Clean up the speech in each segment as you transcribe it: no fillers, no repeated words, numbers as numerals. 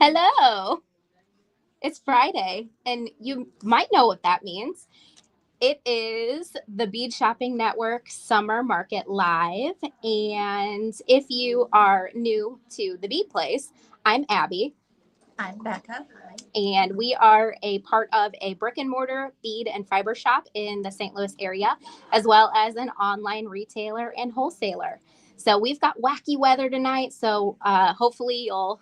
Hello. It's Friday, and you might know what that means. It is the Bead Shopping Network Summer Market Live. And if you are new to the Bead Place, I'm Abby. I'm Becca. And we are a part of a brick and mortar bead and fiber shop in the St. Louis area, as well as an online retailer and wholesaler. So we've got wacky weather tonight. So hopefully you'll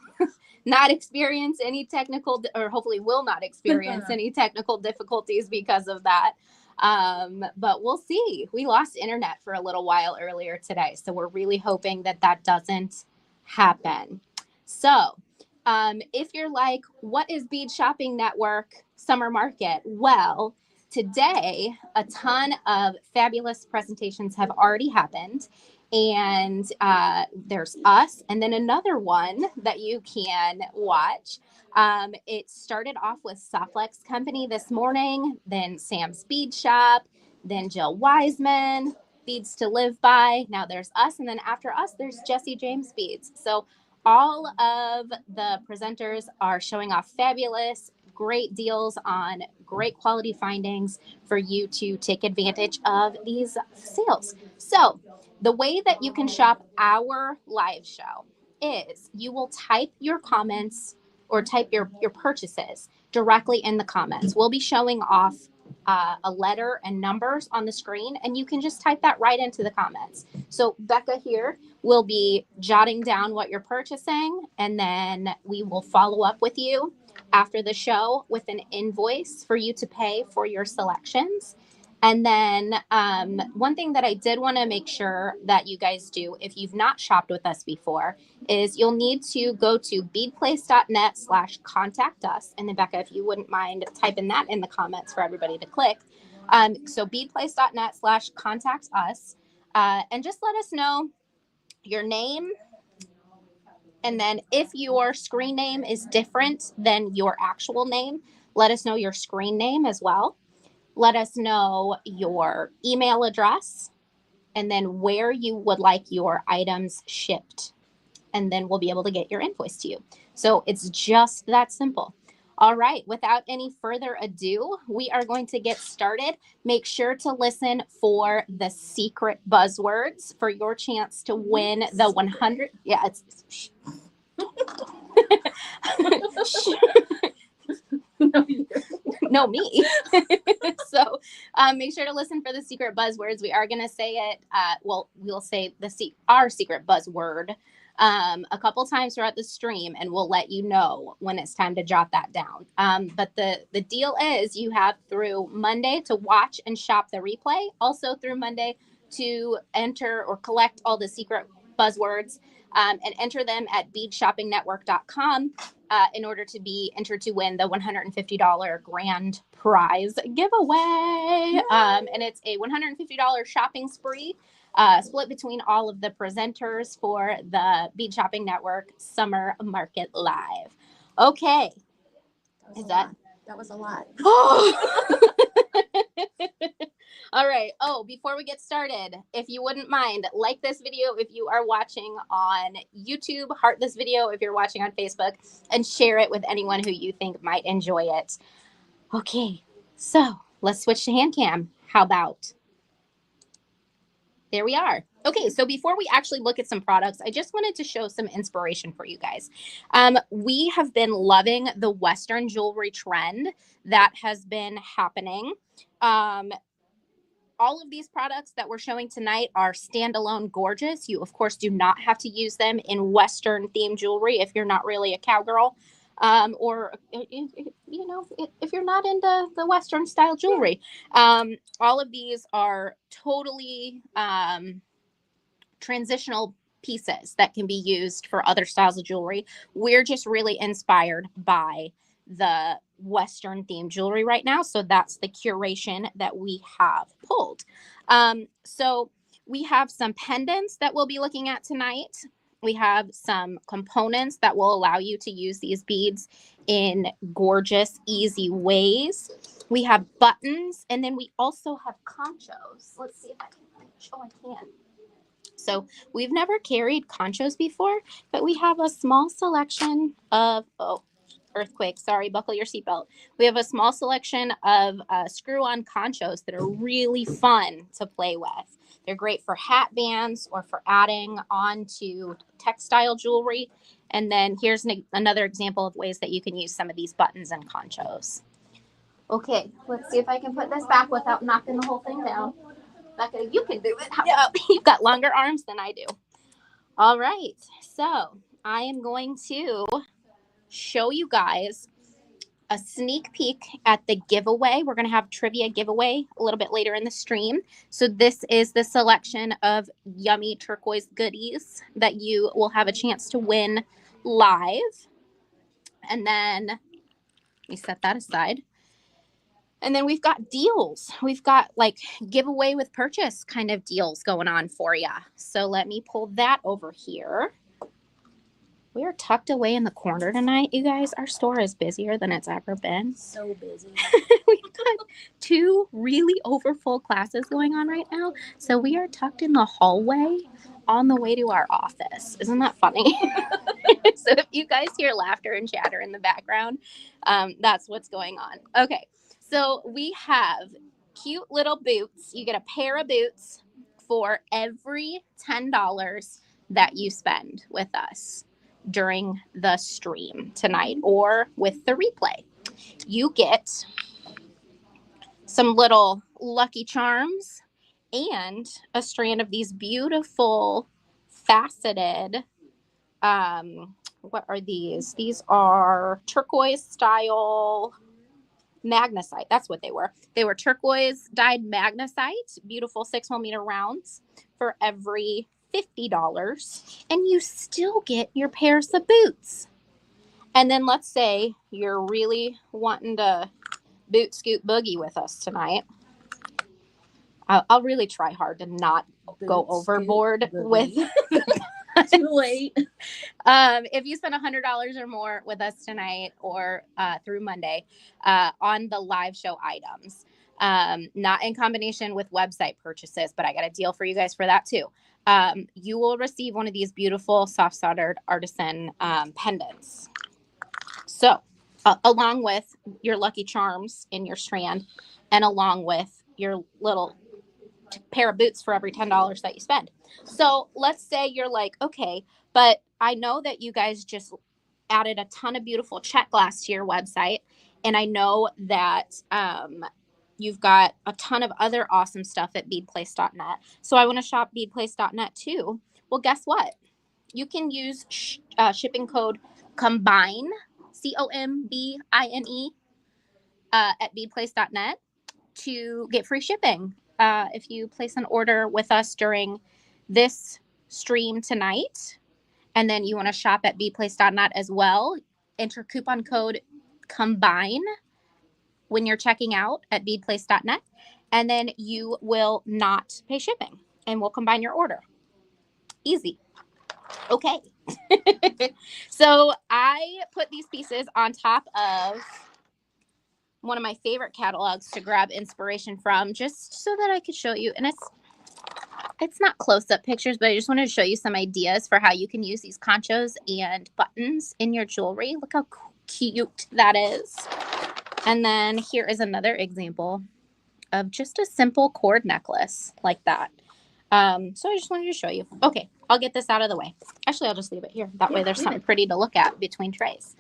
not experience any technical, or hopefully will not experience any technical difficulties because of that. But we'll see. We lost internet for a little while earlier today. So we're really hoping that that doesn't happen. So if you're like, what is Bead Shopping Network Summer Market? Well, today, a ton of fabulous presentations have already happened. And there's us, and then another one that you can watch. It started off with Softlex Company this morning, then Sam's Bead Shop, then Jill Wiseman, Beads to Live By. Now there's us, and then after us, there's Jesse James Beads. So all of the presenters are showing off fabulous, great deals on great quality findings for you to take advantage of these sales. So the way that you can shop our live show is you will type your comments or type your purchases directly in the comments. We'll be showing off a letter and numbers on the screen, and you can just type that right into the comments. So Becca here will be jotting down what you're purchasing, and then we will follow up with you after the show with an invoice for you to pay for your selections. And then one thing that I did want to make sure that you guys do, if you've not shopped with us before, is you'll need to go to beadplace.net/contact us. And then Becca, if you wouldn't mind typing that in the comments for everybody to click. So beadplace.net/contact us. And just let us know your name. And then if your screen name is different than your actual name, let us know your screen name as well. Let us know your email address and then where you would like your items shipped. And then we'll be able to get your invoice to you. So it's just that simple. All right, without any further ado, we are going to get started. Make sure to listen for the secret buzzwords for your chance to win the 100. Yeah, it's. No, me. So make sure to listen for the secret buzzwords. We are going to say it. We'll say our secret buzzword a couple times throughout the stream, and we'll let you know when it's time to jot that down. But the deal is you have through Monday to watch and shop the replay. Also through Monday to enter or collect all the secret buzzwords and enter them at beadshoppingnetwork.com. In order to be entered to win the $150 grand prize giveaway. And it's a $150 shopping spree split between all of the presenters for the Bead Shopping Network Summer Market Live. Okay. That was a lot. All right. Oh, before we get started, if you wouldn't mind, like this video if you are watching on YouTube, heart this video if you're watching on Facebook, and share it with anyone who you think might enjoy it. Okay, so let's switch to hand cam. How about? There we are. Okay, so before we actually look at some products, I just wanted to show some inspiration for you guys. We have been loving the Western jewelry trend that has been happening. All of these products that we're showing tonight are standalone gorgeous. You, of course, do not have to use them in Western themed jewelry if you're not really a cowgirl. Or, you know, if you're not into the Western style jewelry. All of these are totally transitional pieces that can be used for other styles of jewelry. We're just really inspired by the Western themed jewelry right now. So that's the curation that we have pulled. So we have some pendants that we'll be looking at tonight. We have some components that will allow you to use these beads in gorgeous, easy ways. We have buttons, and then we also have conchos. Let's see if I can reach. Oh, I can. So we've never carried conchos before, but we have a small selection of, oh, earthquake, sorry, buckle your seatbelt. We have a small selection of screw-on conchos that are really fun to play with. They're great for hat bands or for adding on to textile jewelry. And then here's another example of ways that you can use some of these buttons and conchos. Okay, let's see if I can put this back without knocking the whole thing down. Becca, you can do it. How about you've got longer arms than I do. All right, so I am going to show you guys a sneak peek at the giveaway. We're going to have trivia giveaway a little bit later in the stream. So this is the selection of yummy turquoise goodies that you will have a chance to win live. And then let me set that aside. And then we've got deals. We've got like giveaway with purchase kind of deals going on for you. So let me pull that over here. We are tucked away in the corner tonight, you guys. Our store is busier than it's ever been. So busy. We've got 2 really overfull classes going on right now. So we are tucked in the hallway on the way to our office. Isn't that funny? So if you guys hear laughter and chatter in the background, that's what's going on. Okay. So we have cute little boots. You get a pair of boots for every $10 that you spend with us during the stream tonight or with the replay. You get some little Lucky Charms and a strand of these beautiful faceted, what are these? These are turquoise style magnesite. That's what they were. They were turquoise dyed magnesite, beautiful 6mm rounds for every $50, and you still get your pairs of boots. And then let's say you're really wanting to boot scoot boogie with us tonight. I'll really try hard to not go overboard with Too late. If you spend $100 or more with us tonight or through Monday on the live show items, not in combination with website purchases, but I got a deal for you guys for that too. You will receive one of these beautiful soft soldered artisan pendants. So along with your Lucky Charms in your strand and along with your little pair of boots for every $10 that you spend. So let's say you're like, okay, but I know that you guys just added a ton of beautiful check glass to your website. And I know that you've got a ton of other awesome stuff at beadplace.net. So I want to shop beadplace.net too. Well, guess what? You can use shipping code COMBINE, COMBINE, at beadplace.net to get free shipping. If you place an order with us during this stream tonight, and then you want to shop at beadplace.net as well, enter coupon code COMBINE when you're checking out at beadplace.net, and then you will not pay shipping, and we'll combine your order. Easy. Okay. So I put these pieces on top of one of my favorite catalogs to grab inspiration from, just so that I could show you. And it's not close-up pictures, but I just wanted to show you some ideas for how you can use these conchos and buttons in your jewelry. Look how cute that is. And then here is another example of just a simple cord necklace like that. So I just wanted to show you. Okay, I'll get this out of the way. Actually, I'll just leave it here. That way there's something pretty to look at between trays.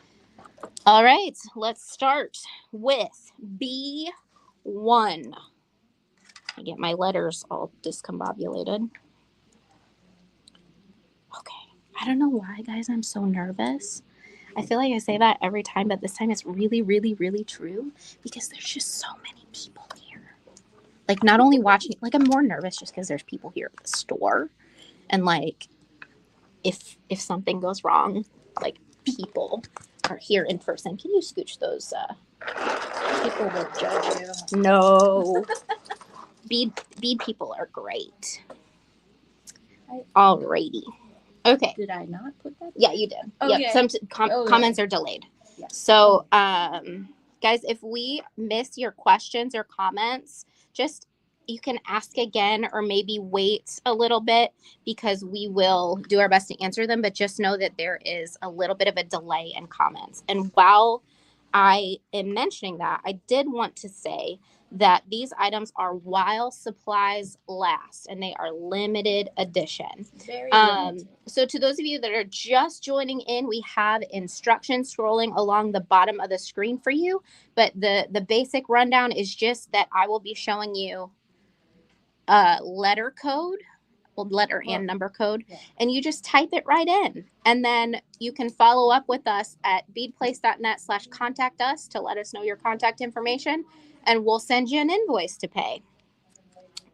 All right, let's start with B1. I get my letters all discombobulated. Okay, I don't know why, guys, I'm so nervous. I feel like I say that every time, but this time it's really, really, really true because there's just so many people here. Like, not only watching, like, I'm more nervous just because there's people here at the store. And, like, if something goes wrong, like, people are here in person. Can you scooch those? People will judge you. No. Bead people are great. Alrighty. Okay. Did I not put that? Yeah, you did. Okay. Yep. Some comments are delayed. Yeah. So, guys, if we miss your questions or comments, just you can ask again or maybe wait a little bit because we will do our best to answer them. But just know that there is a little bit of a delay in comments. And while I am mentioning that, I did want to say that these items are while supplies last and they are limited edition. Very limited. So to those of you that are just joining in, we have instructions scrolling along the bottom of the screen for you. But the basic rundown is just that I will be showing you a letter code, letter and number code, and you just type it right in. And then you can follow up with us at beadplace.net/contact us to let us know your contact information, and we'll send you an invoice to pay.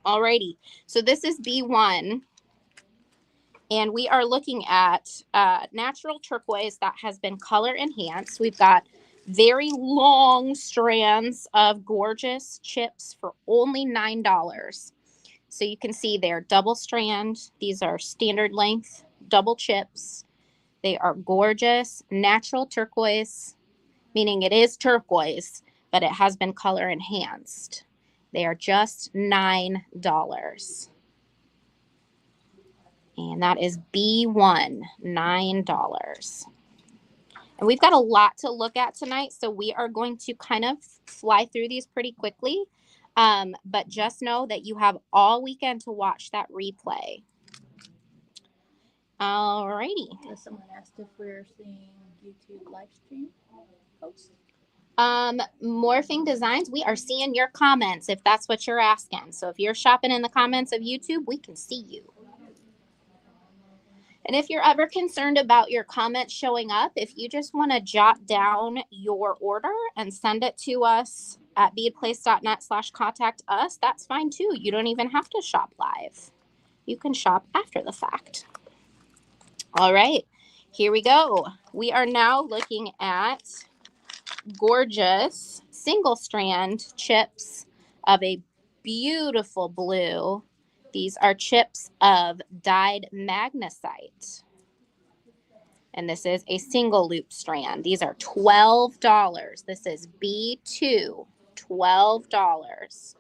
Alrighty, so this is B1, and we are looking at natural turquoise that has been color enhanced. We've got very long strands of gorgeous chips for only $9. So you can see they're double strand. These are standard length double chips. They are gorgeous, natural turquoise, meaning it is turquoise, but it has been color enhanced. They are just $9. And that is B1, $9. And we've got a lot to look at tonight, so we are going to kind of fly through these pretty quickly. But just know that you have all weekend to watch that replay. Alrighty. Someone asked if we're seeing YouTube live stream posts. Morphing Designs, we are seeing your comments if that's what you're asking. So if you're shopping in the comments of YouTube, we can see you. And if you're ever concerned about your comments showing up, if you just want to jot down your order and send it to us at beadplace.net/contact us, that's fine too. You don't even have to shop live. You can shop after the fact. All right, here we go. We are now looking at gorgeous single strand chips of a beautiful blue. These are chips of dyed magnesite. And this is a single loop strand. These are $12. This is B2, $12.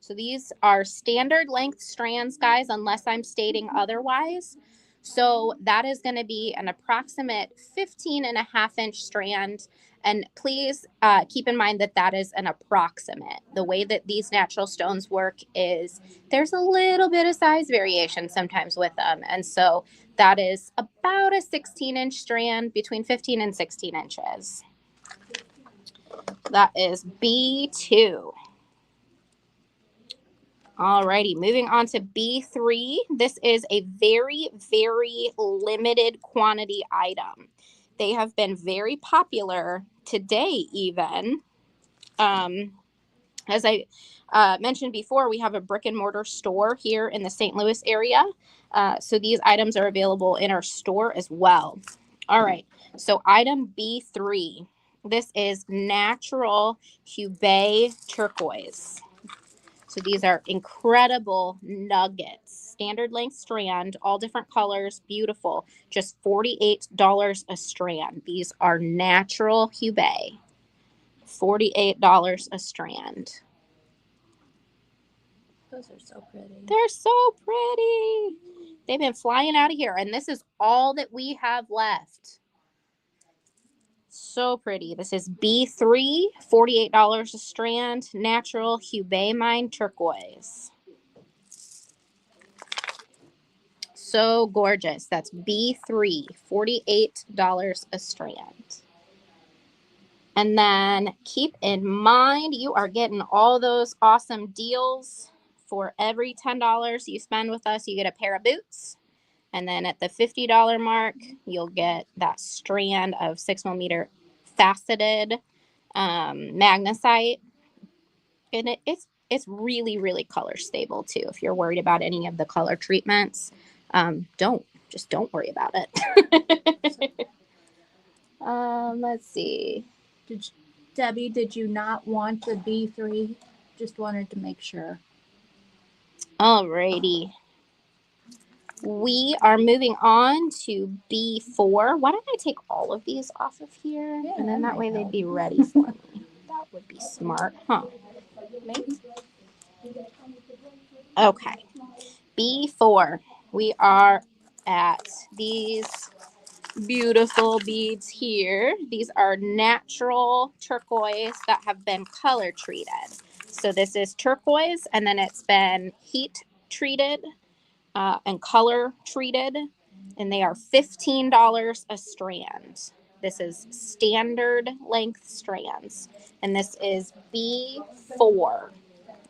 So these are standard length strands, guys, unless I'm stating otherwise. So that is going to be an approximate 15.5-inch strand. And please keep in mind that that is an approximate. The way that these natural stones work is there's a little bit of size variation sometimes with them. And so that is about a 16-inch strand, between 15 and 16 inches. That is B2. Alrighty, moving on to B3. This is a very, very limited quantity item. They have been very popular today even. As I mentioned before, we have a brick and mortar store here in the St. Louis area. So these items are available in our store as well. All right, so item B3. This is natural Hubei turquoise. So these are incredible nuggets, standard length strand, all different colors, beautiful, just $48 a strand. These are natural Hubei, $48 a strand. Those are so pretty. They're so pretty. They've been flying out of here, and this is all that we have left. So pretty. This is B3, $48 a strand, natural Hubei mine turquoise. So gorgeous. That's B3, $48 a strand. And then keep in mind, you are getting all those awesome deals. For every $10 you spend with us, you get a pair of boots. And then at the $50 mark, you'll get that strand of 6mm faceted magnesite. And it's really, really color stable too. If you're worried about any of the color treatments, don't worry about it. Let's see. Debbie, did you not want the B3? Just wanted to make sure. Alrighty. We are moving on to B4. Why don't I take all of these off of here? Yeah, and then that way they'd be ready for me. That would be smart, huh? Maybe. Okay. B4. We are at these beautiful beads here. These are natural turquoise that have been color treated. So this is turquoise, and then it's been heat treated and color treated, and they are $15 a strand. This is standard length strands, and this is B4.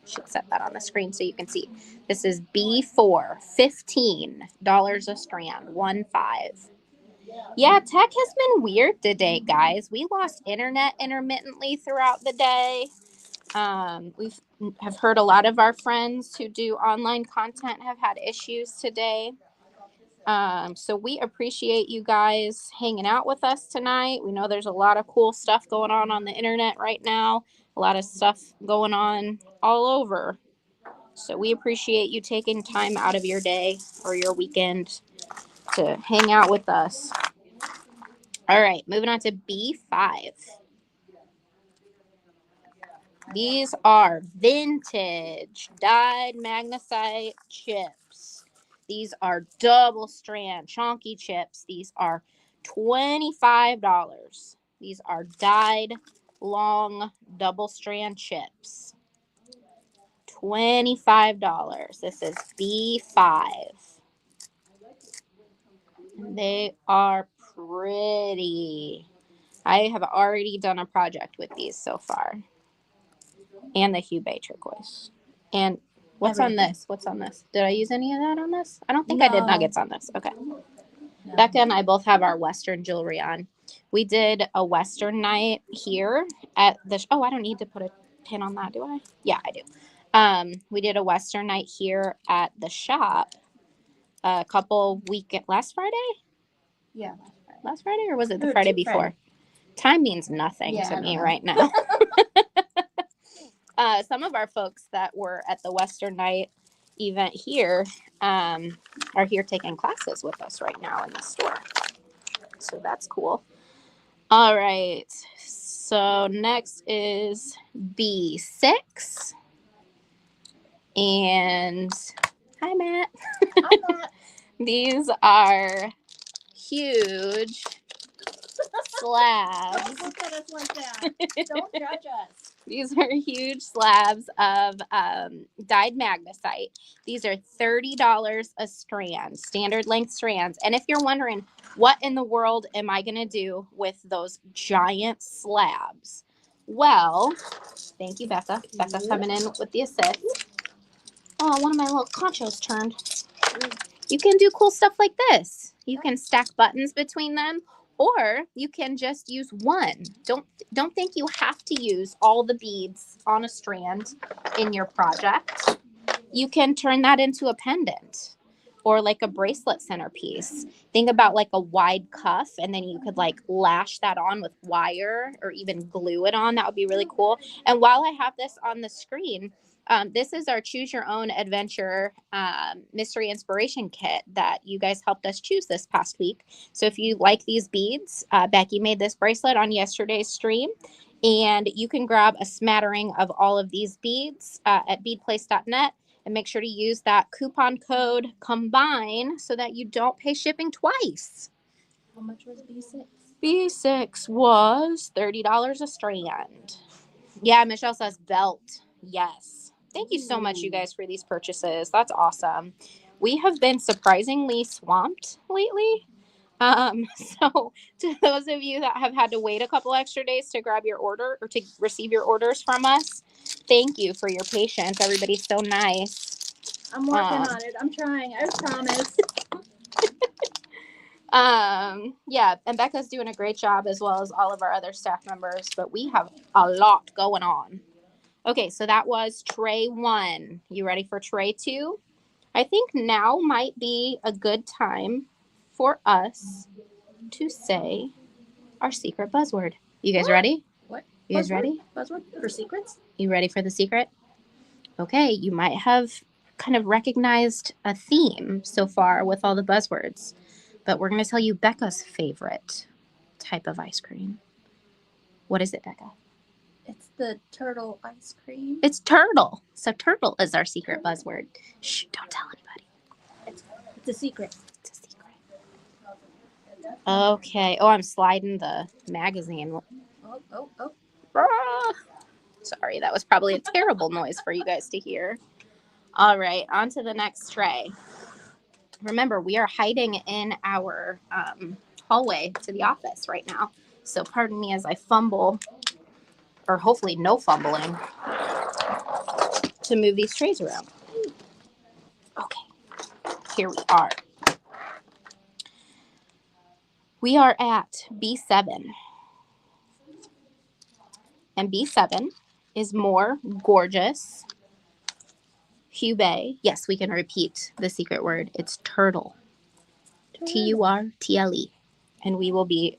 Should set that on the screen so you can see. This is B4, $15 a strand, 1-5. Yeah, tech has been weird today, guys. We lost internet intermittently throughout the day. We've have heard a lot of our friends who do online content have had issues today. So we appreciate you guys hanging out with us tonight. We know there's a lot of cool stuff going on the internet right now. A lot of stuff going on all over. So we appreciate you taking time out of your day or your weekend to hang out with us. All right, moving on to B5. These are vintage dyed magnesite chips. These are double strand chonky chips. These are $25. These are dyed long double strand chips. $25. This is B5. They are pretty. I have already done a project with these so far. And the Hue Bay turquoise. And what's on this? What's on this? Did I use any of that on this? I don't think I did nuggets on this. Okay. No. Becca and I both have our Western jewelry on. We did a Western night here at the, oh, I don't need to put a pin on that, do I? Yeah, I do. We did a Western night here at the shop a couple last Friday? Yeah. Last Friday, or was it the Friday before? Friday. Time means nothing to me right now. Some of our folks that were at the Western Night event here are here taking classes with us right now in the store. So that's cool. All right. So next is B6. And hi, Matt. Hi, Matt. These are huge slabs. Don't look at us like that. Don't judge us. These are huge slabs of dyed magnesite. These are $30 a strand, standard length strands. And if you're wondering, what in the world am I going to do with those giant slabs? Well, thank you, Becca. Becca's coming in with the assist. Oh, one of my little conchos turned. You can do cool stuff like this. You can stack buttons between them, or you can just use one. Don't think you have to use all the beads on a strand in your project. You can turn that into a pendant or like a bracelet centerpiece. Think about like a wide cuff, and then you could like lash that on with wire or even glue it on. That would be really cool. And while I have this on the screen, this is our Choose Your Own Adventure Mystery Inspiration Kit that you guys helped us choose this past week. So if you like these beads, Becky made this bracelet on yesterday's stream, and you can grab a smattering of all of these beads at beadplace.net, and make sure to use that coupon code COMBINE so that you don't pay shipping twice. How much was B6? B6 was $30 a strand. Yeah, Michelle says belt. Yes. Thank you so much, you guys, for these purchases. That's awesome. We have been surprisingly swamped lately. So to those of you that have had to wait a couple extra days to grab your order or to receive your orders from us, thank you for your patience. Everybody's so nice. I'm working on it. I'm trying. I promise. Yeah, and Becca's doing a great job as well as all of our other staff members, but we have a lot going on. Okay, so that was tray 1. You ready for tray 2? I think now might be a good time for us to say our secret buzzword. You guys ready? What? You guys ready? Buzzword for secrets? You ready for the secret? Okay, you might have kind of recognized a theme so far with all the buzzwords, but we're going to tell you Becca's favorite type of ice cream. What is it, Becca? It's the turtle ice cream. It's turtle. So turtle is our secret buzzword. Shh, don't tell anybody. It's a secret. It's a secret. Okay. Oh, I'm sliding the magazine. Oh. Ah! Sorry, that was probably a terrible noise for you guys to hear. All right, on to the next tray. Remember, we are hiding in our hallway to the office right now. So pardon me as I fumble, or hopefully no fumbling, to move these trays around. Okay, here we are. We are at B7. And B7 is more gorgeous Hubei. Yes, we can repeat the secret word. It's turtle. Turtle. And we will be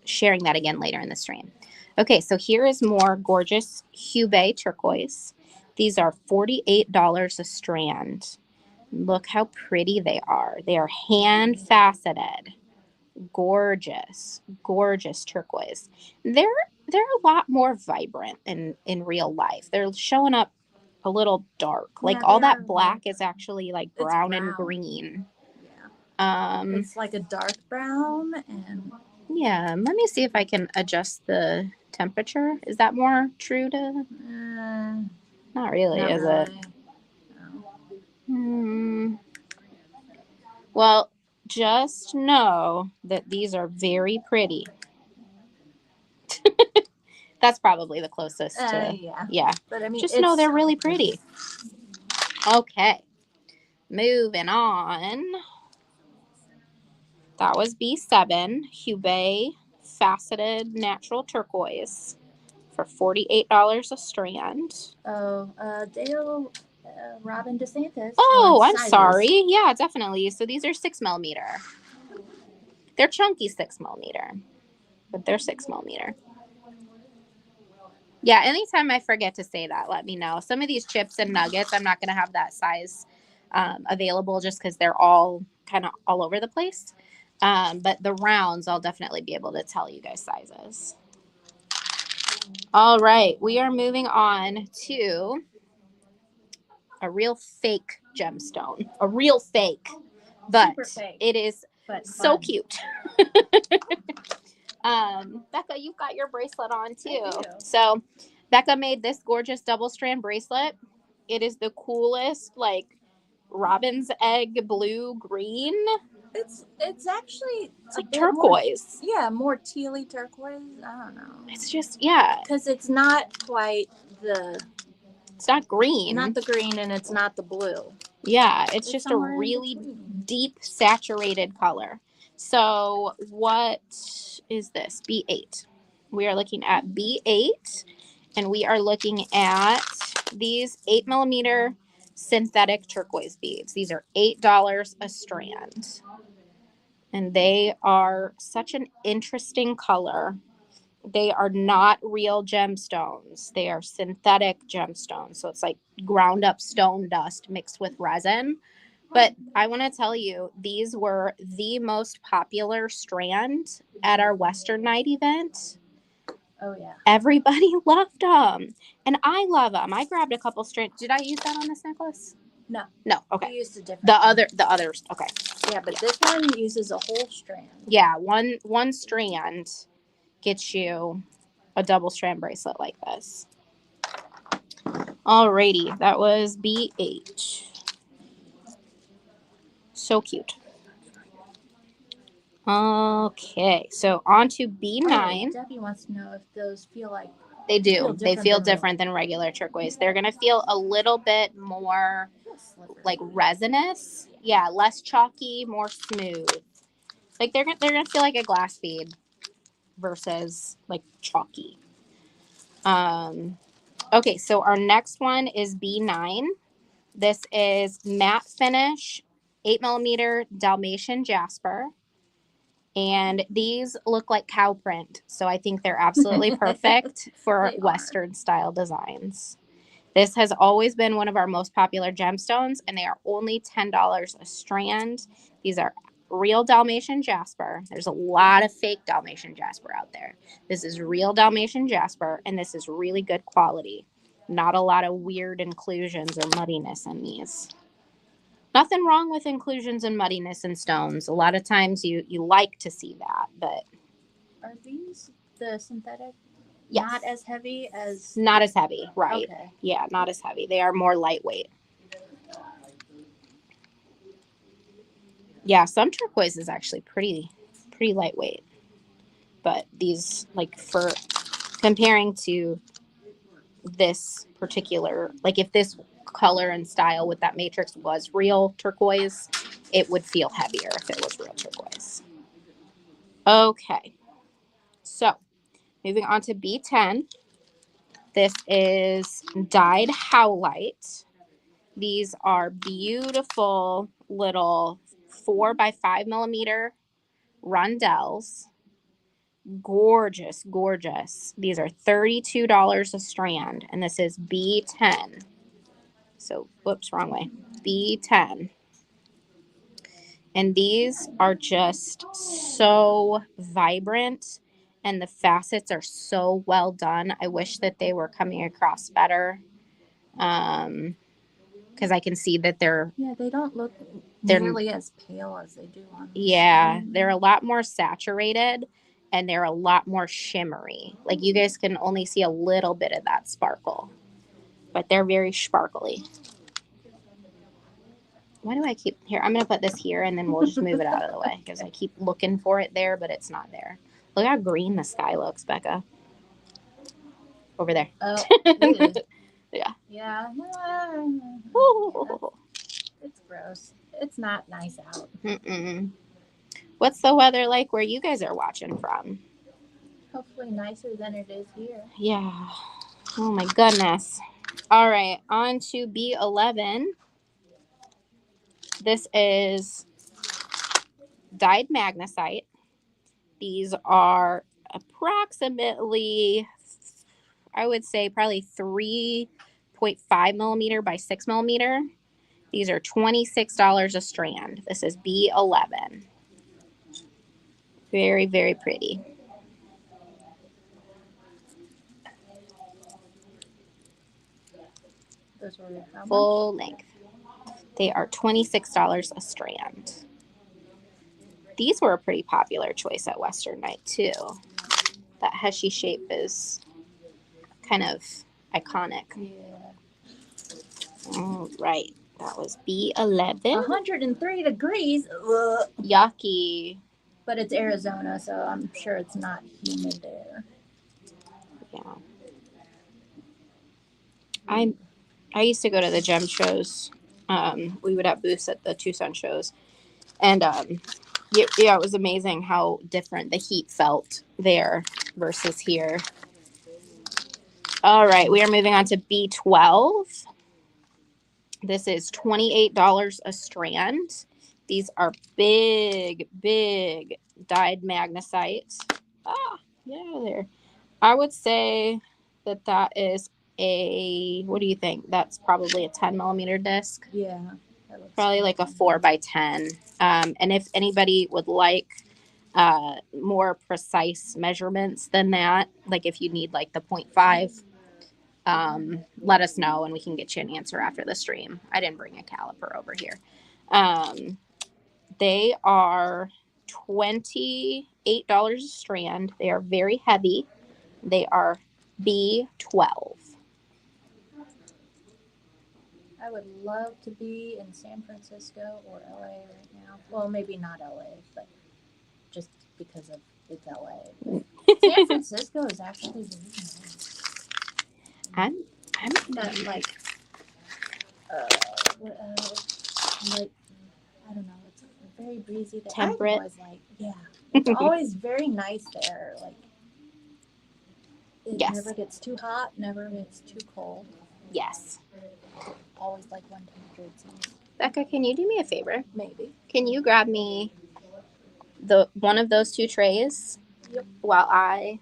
sharing that again later in the stream. Okay, so here is more gorgeous Hubei turquoise. These are $48 a strand. Look how pretty they are. They are hand faceted. Gorgeous, gorgeous turquoise. They're a lot more vibrant in real life. They're showing up a little dark. Like all that black is actually like brown and green. It's like a dark brown and yeah, let me see if I can adjust the temperature. Is that more true to not really, is it? No. Well, just know that these are very pretty. That's probably the closest to yeah. But I mean, just know they're really pretty. Okay. Moving on. That was B7, Hubei faceted natural turquoise for $48 a strand. Oh, Dale, Robin DeSantis. Oh, I'm sorry. Yeah, definitely. So these are 6mm. They're chunky 6mm, but they're 6mm. Yeah, anytime I forget to say that, let me know. Some of these chips and nuggets, I'm not going to have that size available just because they're all kind of all over the place. But the rounds, I'll definitely be able to tell you guys sizes. All right, we are moving on to a real fake gemstone. A real fake, but fake. It is so cute. Becca, you've got your bracelet on too. So Becca made this gorgeous double strand bracelet. It is the coolest, like robin's egg blue green. It's actually it's like turquoise. More tealy turquoise. I don't know. It's just because it's not quite it's not green. Not the green, and it's not the blue. Yeah, it's just a really deep saturated color. So what is this? B8. We are looking at B8, and we are looking at these 8mm synthetic turquoise beads. These are $8 a strand. And they are such an interesting color. They are not real gemstones. They are synthetic gemstones. So it's like ground up stone dust mixed with resin. But I want to tell you, these were the most popular strand at our Western Night event. Oh, yeah. Everybody loved them. And I love them. I grabbed a couple strands. Did I use that on this necklace? No. No. Okay. You used a different The others. Okay. Yeah, but this one uses a whole strand. Yeah, one strand gets you a double strand bracelet like this. Alrighty, that was B8. So cute. Okay, so on to B9. Debbie wants to know if those feel like they do. They feel different than regular turquoise. They're gonna feel a little bit more like resinous. Yeah, less chalky, more smooth. Like they're gonna feel like a glass bead versus like chalky. Okay, so our next one is B9. This is matte finish, 8mm Dalmatian jasper. And these look like cow print. So I think they're absolutely perfect for Western style designs. This has always been one of our most popular gemstones, and they are only $10 a strand. These are real Dalmatian jasper. There's a lot of fake Dalmatian jasper out there. This is real Dalmatian jasper, and this is really good quality. Not a lot of weird inclusions or muddiness in these. Nothing wrong with inclusions and muddiness in stones. A lot of times you like to see that, but Are these the synthetic? yes. Not as heavy as. Not as heavy, right? Okay. Yeah, not as heavy. They are more lightweight. Yeah, some turquoise is actually pretty lightweight. But these, like, for comparing to this particular, like if this color and style with that matrix was real turquoise, it would feel heavier if it was real turquoise. Okay, so moving on to B10. This is dyed howlite. These are beautiful little 4x5 millimeter rondelles. Gorgeous, gorgeous. These are $32 a strand, and this is B10. So, whoops, wrong way. B10. And these are just so vibrant, and the facets are so well done. I wish that they were coming across better. Because I can see that they're They don't look They're- nearly as pale as they do on. they're a lot more saturated, and they're a lot more shimmery. Like, you guys can only see a little bit of that sparkle, but they're very sparkly. Why do I keep here? I'm gonna put this here, and then we'll just move it out of the way because I keep looking for it there, but it's not there. Look how green the sky looks, Becca. Over there. Oh, really? Yeah. Yeah. Ooh. It's gross. It's not nice out. Mm-mm. What's the weather like where you guys are watching from? Hopefully nicer than it is here. Yeah. Oh my goodness. All right, on to B11. This is dyed magnesite. These are approximately, I would say, probably 3.5 millimeter by 6 millimeter. These are $26 a strand. This is B11. Very, very pretty. Those were how much? Full length. They are $26 a strand. These were a pretty popular choice at Western Night too. That heshy shape is kind of iconic. Yeah. All right, that was B11. 103 degrees. Ugh. Yucky. But it's Arizona, so I'm sure it's not humid there. Yeah. I used to go to the gem shows. We would have booths at the Tucson shows, and yeah, it was amazing how different the heat felt there versus here. All right, we are moving on to B12. This is $28 a strand. These are big, big dyed magnesite. Get out of there. I would say that is what do you think? That's probably a 10 millimeter disc. Yeah. Probably like a 4x10. And if anybody would like more precise measurements than that, like if you need like the 0.5, let us know and we can get you an answer after the stream. I didn't bring a caliper over here. They are $28 a strand. They are very heavy. They are B12. I would love to be in San Francisco or LA right now. Well, maybe not LA, but just because of it's LA. But San Francisco is actually really nice. I'm But like, I don't know. It's very breezy. There. Temperate. I always it's always very nice there. Like, it Yes. never gets too hot, never gets too cold. Yes. Always like one temperature. Becca, can you do me a favor? Maybe. Can you grab me one of those two trays? Yep. While I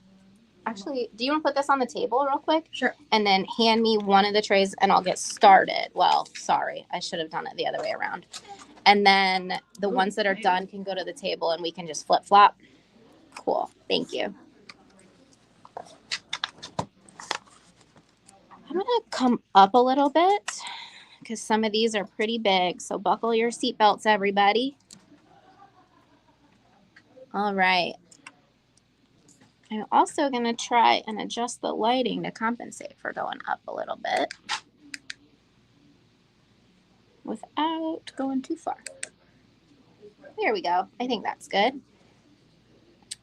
actually, do you want to put this on the table real quick? Sure. And then hand me one of the trays and I'll get started. Well, sorry, I should have done it the other way around. And then the ones that are done can go to the table and we can just flip flop. Cool. Thank you. I'm going to come up a little bit because some of these are pretty big. So buckle your seatbelts, everybody. All right. I'm also going to try and adjust the lighting to compensate for going up a little bit without going too far. There we go. I think that's good.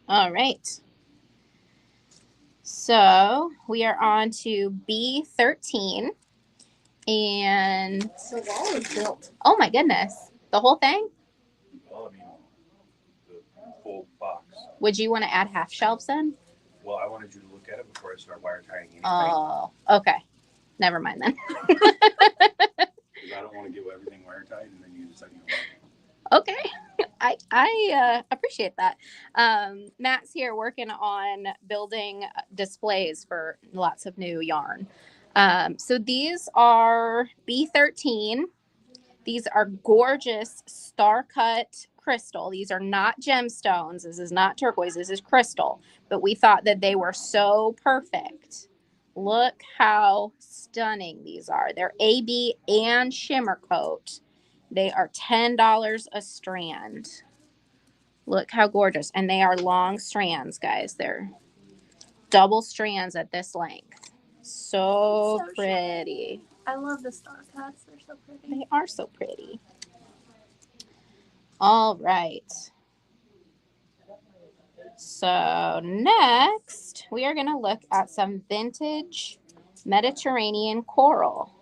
All right. So we are on to B13. And the wall is built. Oh my goodness. The whole thing? Well, I mean, the full box. Would you want to add half shelves in? Well, I wanted you to look at it before I start wire tying anything. Oh, okay. Never mind then. Because I don't want to give everything wire tied and then you decide you don't like it. Okay. I appreciate that. Matt's here working on building displays for lots of new yarn. So these are B13. These are gorgeous star cut crystal. These are not gemstones. This is not turquoise. This is crystal. But we thought that they were so perfect. Look how stunning these are. They're AB and shimmer coat. They are $10 a strand. Look how gorgeous. And they are long strands, guys. They're double strands at this length. So pretty. I love the star cuts. They're so pretty. They are so pretty. All right. So next, we are going to look at some vintage Mediterranean coral.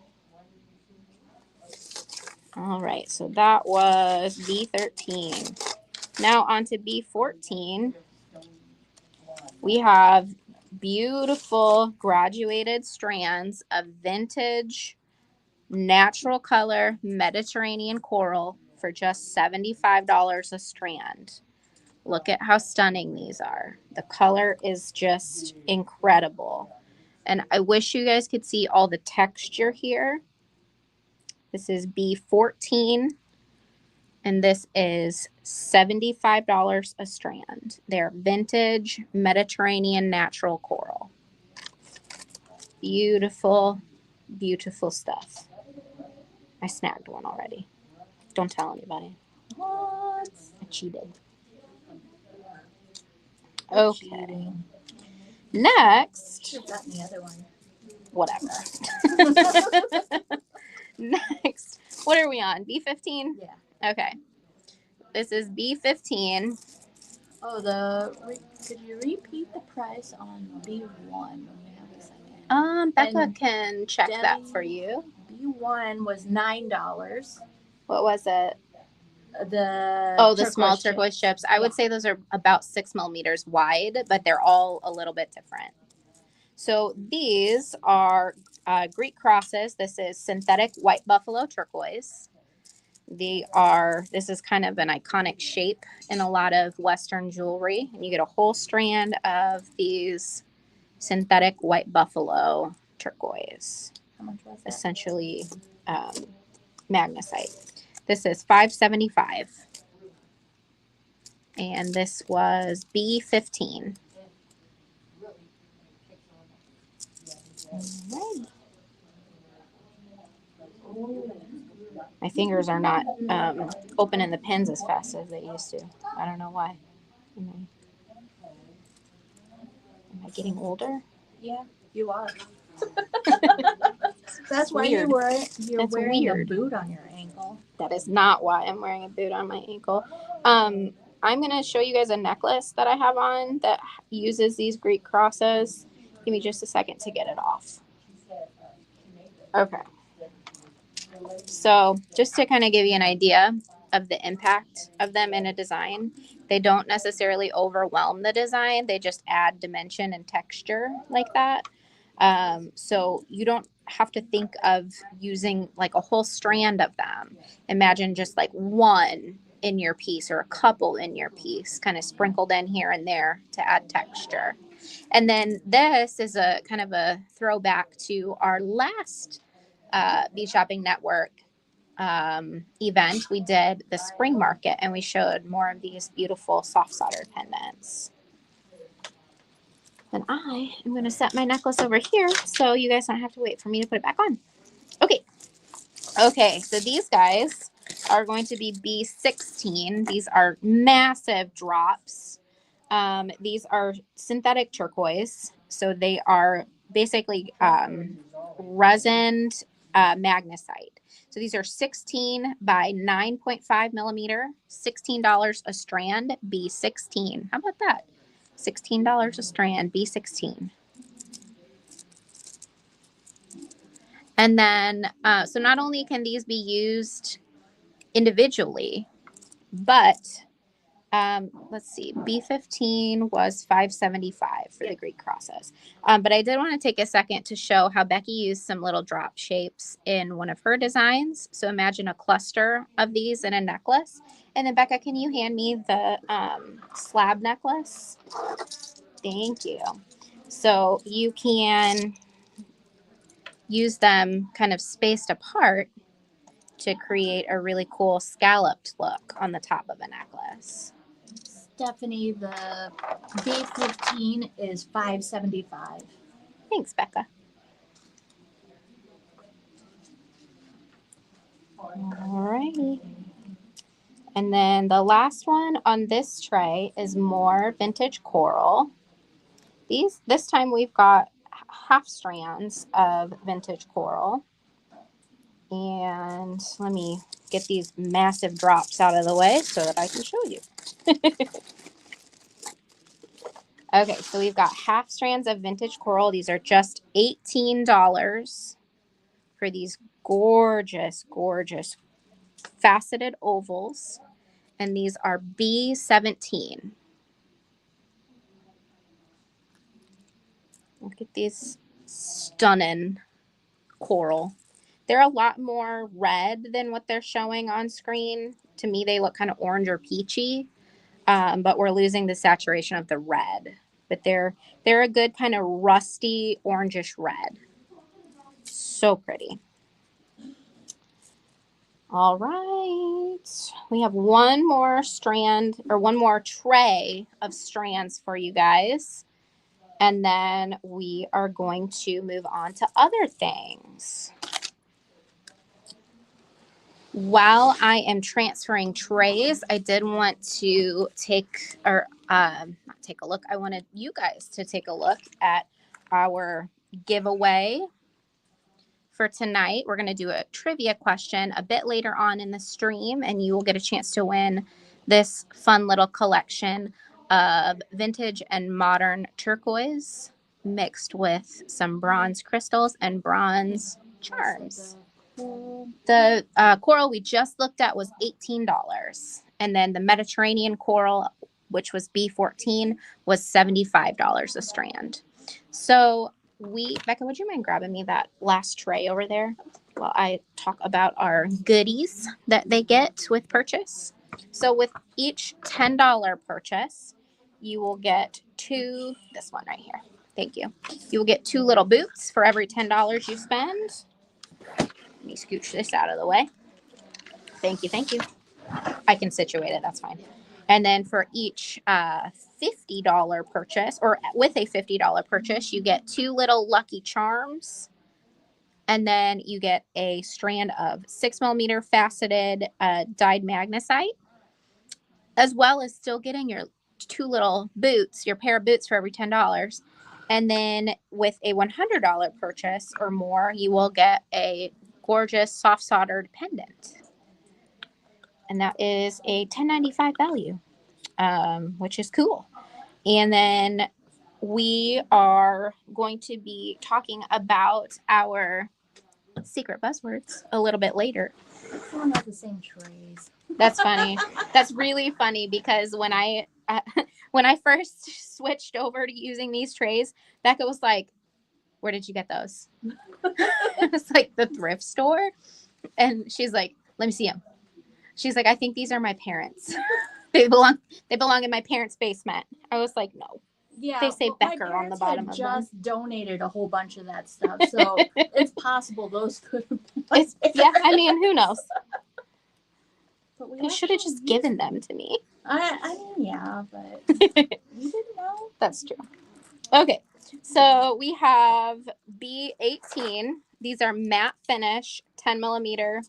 All right, so that was B13. Now on to B14. We have beautiful graduated strands of vintage natural color Mediterranean coral for just $75 a strand. Look at how stunning these are. The color is just incredible. And I wish you guys could see all the texture here. This is B14. And this is $75 a strand. They're vintage Mediterranean natural coral. Beautiful, beautiful stuff. I snagged one already. Don't tell anybody. What? I cheated. Okay. Next. Should have gotten the other one. Whatever. Next. What are we on? B15? Yeah. Okay. This is B15. Oh, could you repeat the price on B1 when we have a second? Becca And can check Debbie, that for you. B1 was $9. What was it? The small turquoise chips. I would say those are about 6 millimeters wide, but they're all a little bit different. So these are Greek crosses. This is synthetic white buffalo turquoise. This is kind of an iconic shape in a lot of Western jewelry. And you get a whole strand of these synthetic white buffalo turquoise. How much was that? Essentially magnesite. This is $5.75. And this was B15. All right. My fingers are not opening the pins as fast as they used to. I don't know why. Am I getting older? Yeah, you are. That's why weird. you're That's wearing weird. a boot on your ankle. That is not why I'm wearing a boot on my ankle. I'm going to show you guys a necklace that I have on that uses these Greek crosses. Give me just a second to get it off. Okay. So just to kind of give you an idea of the impact of them in a design, they don't necessarily overwhelm the design. They just add dimension and texture like that. So you don't have to think of using like a whole strand of them. Imagine just like one in your piece or a couple in your piece kind of sprinkled in here and there to add texture. And then this is a kind of a throwback to our last Bead Shopping Network event, we did the spring market and we showed more of these beautiful soft soldered pendants. Then I am going to set my necklace over here so you guys don't have to wait for me to put it back on. Okay. Okay, so these guys are going to be B16. These are massive drops. These are synthetic turquoise. So they are basically resined magnesite. So these are 16 by 9.5 millimeter, $16 a strand, B16. How about that? $16 a strand, B16. And then, so not only can these be used individually, but let's see, B15 was $5.75 for the Greek crosses. But I did want to take a second to show how Becky used some little drop shapes in one of her designs. So imagine a cluster of these in a necklace. And then Becca, can you hand me the slab necklace? Thank you. So you can use them kind of spaced apart to create a really cool scalloped look on the top of a necklace. Stephanie, the B15 is $5.75. Thanks, Becca. Alrighty. And then the last one on this tray is more vintage coral. This time we've got half strands of vintage coral. And let me get these massive drops out of the way so that I can show you. Okay, so we've got half strands of vintage coral. These are just $18 for these gorgeous, gorgeous faceted ovals. And these are B17. Look at these stunning coral. They're a lot more red than what they're showing on screen. To me, they look kind of orange or peachy, but we're losing the saturation of the red. But they're a good kind of rusty orangish red. So pretty. All right. We have one more strand or one more tray of strands for you guys. And then we are going to move on to other things. While I am transferring trays, I did want to not take a look. I wanted you guys to take a look at our giveaway for tonight. We're going to do a trivia question a bit later on in the stream, and you will get a chance to win this fun little collection of vintage and modern turquoise mixed with some bronze crystals and bronze charms. The coral we just looked at was $18. And then the Mediterranean coral, which was B14, was $75 a strand. So Becca, would you mind grabbing me that last tray over there while I talk about our goodies that they get with purchase? So with each $10 purchase, you will get this one right here. Thank you. You will get 2 little boots for every $10 you spend. Let me scooch this out of the way. Thank you, thank you. I can situate it, that's fine. And then for each $50 purchase, or with a $50 purchase, you get 2 little lucky charms. And then you get a strand of 6 millimeter faceted dyed magnesite, as well as still getting your 2 little boots, your pair of boots for every $10. And then with a $100 purchase or more, you will get a gorgeous soft soldered pendant. And that is a $10.95 value, which is cool. And then we are going to be talking about our secret buzzwords a little bit later. We're not the same trays. That's funny. That's really funny because when I first switched over to using these trays, Becca was like, "Where did you get those?" It's like the thrift store. And she's like, "Let me see them." She's like, "I think these are my parents. They belong in my parents' basement." I was like, "No." Yeah, They say Becker on the bottom of them. Just donated a whole bunch of that stuff, so it's possible those could have been. Yeah, I mean, who knows? But we You should have just given them to me. I mean, yeah, but you didn't know. That's true. Okay, so we have B18. These are matte finish, 10 millimeter.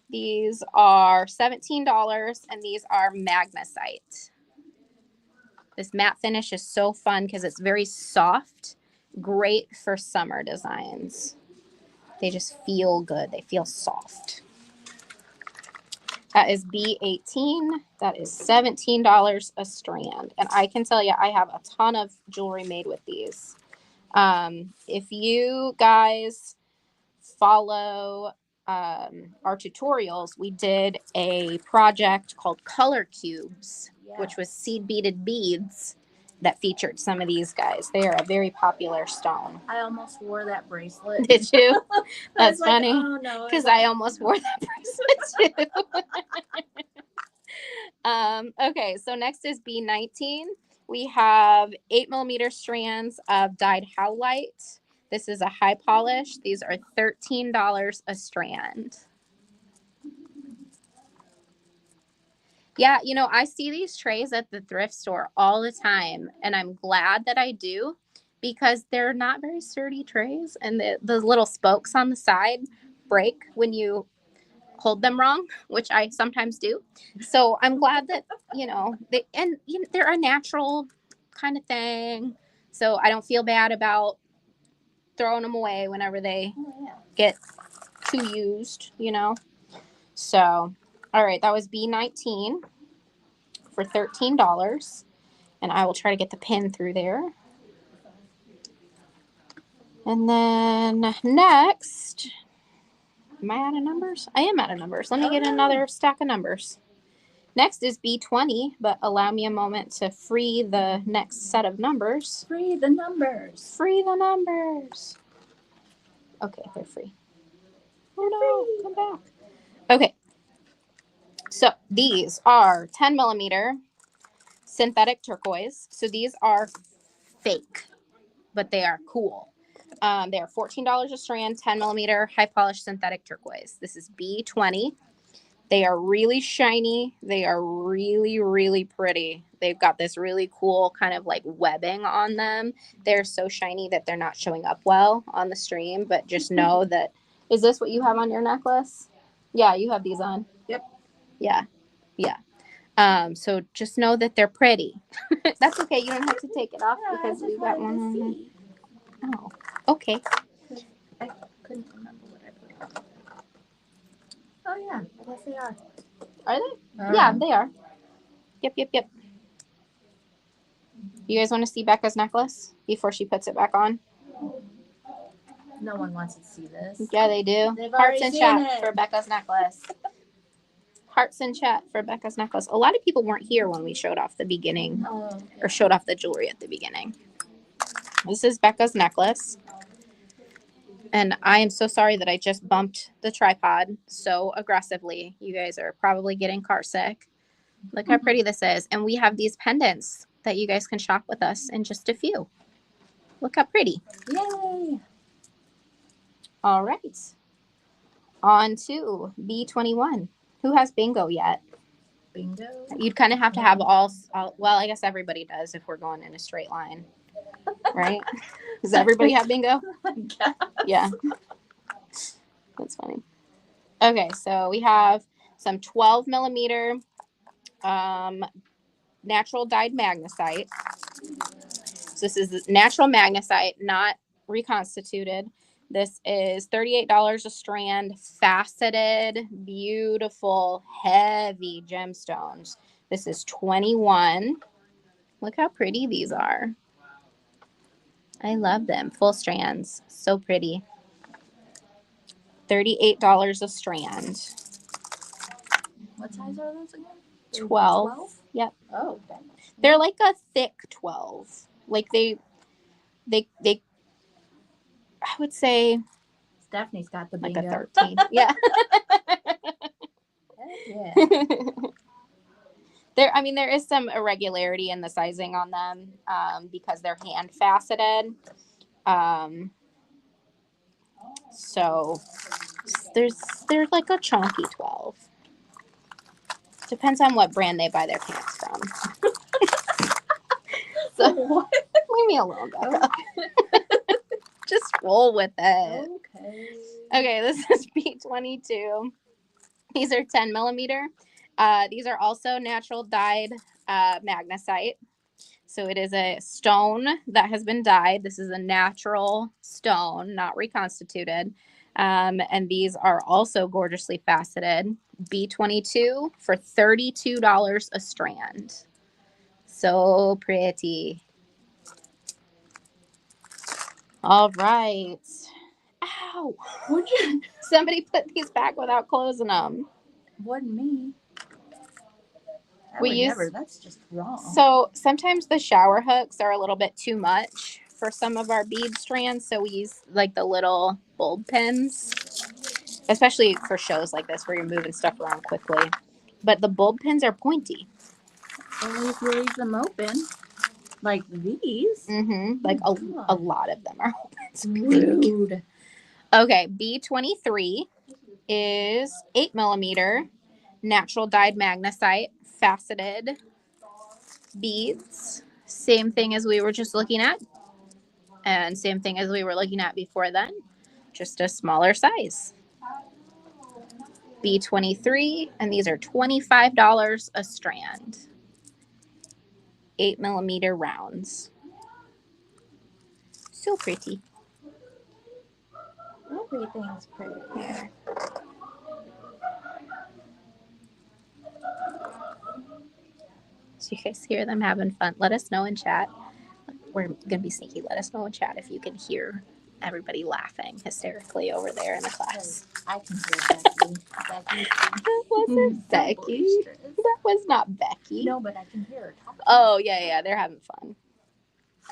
These are $17, and these are magnesite. This matte finish is so fun because it's very soft, great for summer designs. They just feel good. They feel soft. That is B18. That is $17 a strand. And I can tell you, I have a ton of jewelry made with these. If you guys follow our tutorials, we did a project called Color Cubes, which was seed beaded beads that featured some of these guys. They are a very popular stone. I almost wore that bracelet. Did you? That's funny. Like, oh, no, because I almost wore that bracelet too. Okay, so next is B19. We have 8 millimeter strands of dyed howlite. This is a high polish. These are $13 a strand. Yeah, you know, I see these trays at the thrift store all the time, and I'm glad that I do because they're not very sturdy trays, and the little spokes on the side break when you hold them wrong, which I sometimes do. So I'm glad that, you know, they're a natural kind of thing. So I don't feel bad about throwing them away whenever they get too used, you know. So, all right, that was B19 for $13. And I will try to get the pin through there. And then next, am I out of numbers? I am out of numbers. Let me get another stack of numbers. Next is B20, but allow me a moment to free the next set of numbers. Free the numbers. Free the numbers. Okay, they're free. Oh no, come back. Okay. So these are 10 millimeter synthetic turquoise. So these are fake, but they are cool. They are $14 a strand, 10 millimeter high polished synthetic turquoise. This is B20. They are really shiny. They are really, really pretty. They've got this really cool kind of like webbing on them. They're so shiny that they're not showing up well on the stream, but just know that, is this what you have on your necklace? Yeah, you have these on. Yep. Yeah. Yeah. So just know that they're pretty. That's okay. You don't have to take it off because we've got one on here. Oh, okay. I couldn't remember what I put on. Oh yeah, I guess they are. Are they? Yeah, they are. Yep, yep, yep. You guys want to see Becca's necklace before she puts it back on? No one wants to see this. Yeah, they do. They've Hearts already in seen chat it. for Becca's necklace. Hearts in chat for Becca's necklace. A lot of people weren't here when we showed off the beginning or showed off the jewelry at the beginning. This is Becca's necklace. And I am so sorry that I just bumped the tripod so aggressively. You guys are probably getting car sick. Look how pretty this is. And we have these pendants that you guys can shop with us in just a few. Look how pretty. Yay! All right. On to B21. Who has bingo yet? Bingo. You'd kind of have to have all, well, I guess everybody does if we're going in a straight line. Right? Does everybody have bingo? Yeah. That's funny. Okay, so we have some 12 millimeter natural dyed magnesite. So this is natural magnesite, not reconstituted. This is $38 a strand, faceted, beautiful, heavy gemstones. This is 21. Look how pretty these are. I love them. Full strands. So pretty. $38 a strand. What size are those again? 12. Yep. Oh, okay. They're like a thick 12. Like they I would say Stephanie's got the like bingo. a 13. Yeah. Yeah. There is some irregularity in the sizing on them because they're hand faceted. So they're like a chunky 12. Depends on what brand they buy their pants from. So What? leave me alone, Becca. Just roll with it. Okay. Okay, this is B22. These are 10 millimeter. These are also natural dyed magnesite. So it is a stone that has been dyed. This is a natural stone, not reconstituted. And these are also gorgeously faceted. B22 for $32 a strand. So pretty. All right. Ow. Would you? Somebody put these back without closing them. Wasn't me. We use- never. That's just wrong. So sometimes the shower hooks are a little bit too much for some of our bead strands. So we use like the little bulb pins, especially for shows like this where you're moving stuff around quickly. But the bulb pins are pointy. Only if you leave them open, like these. Like Oh, a God. lot of them are open. It's big. Rude. Okay, B23 is 8 millimeter natural dyed magnesite faceted beads. Same thing as we were just looking at. And same thing as we were looking at before then, just a smaller size. B23, and these are $25 a strand. 8 millimeter rounds. So pretty. Everything's pretty. Yeah. So you guys hear them having fun. Let us know in chat. We're going to be sneaky. Let us know in chat if you can hear everybody laughing hysterically over there in the class. I can hear Becky. Becky. That wasn't Becky. That was not Becky. No, but I can hear her talking. Oh, yeah. They're having fun.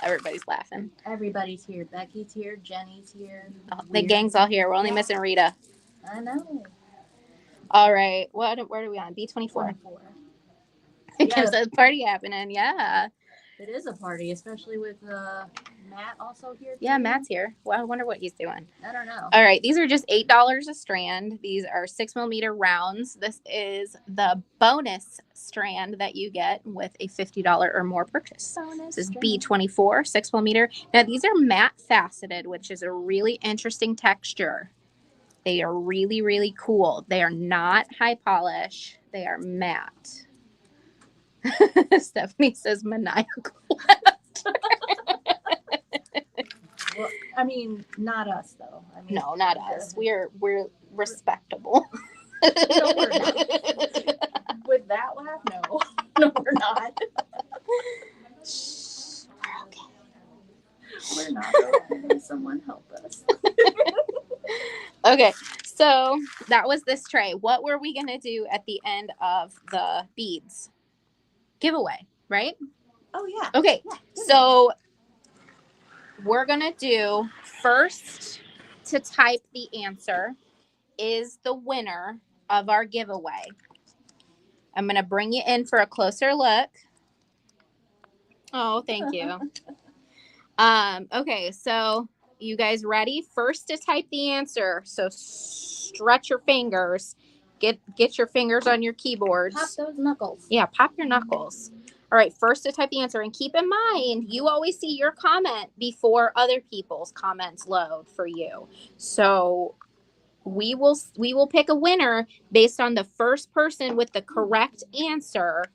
Everybody's laughing. Everybody's here. Becky's here. Jenny's here. Oh, the gang's all here. We're only missing Rita. I know. All right. Where are we on? B24. There's a party happening. Yeah. It is a party, especially with Matt also here. Yeah, too. Matt's here. Well, I wonder what he's doing. I don't know. All right. These are just $8 a strand. These are 6 millimeter rounds. This is the bonus strand that you get with a $50 or more purchase. Bonus This is strand. B24, 6 millimeter. Now, these are matte faceted, which is a really interesting texture. They are really, really cool. They are not high polish. They are matte. Stephanie says maniacal. Well, I mean, not us though. I mean, No, not us. We're respectable. No, we're not. With that laugh, no. No, we're not. Shh, we're okay. We're not. Okay. Someone help us. Okay, so that was this tray. What were we gonna do at the end of the beads giveaway, right? Oh yeah. Okay, Yeah. so we're gonna do first to type the answer is the winner of our giveaway. I'm gonna bring you in for a closer look. Oh, thank you. Okay, so you guys ready? First to type the answer. So stretch your fingers. Get your fingers on your keyboards. Pop those knuckles. Yeah, pop your knuckles. All right, first to type the answer. And keep in mind, you always see your comment before other people's comments load for you. So we will pick a winner based on the first person with the correct answer.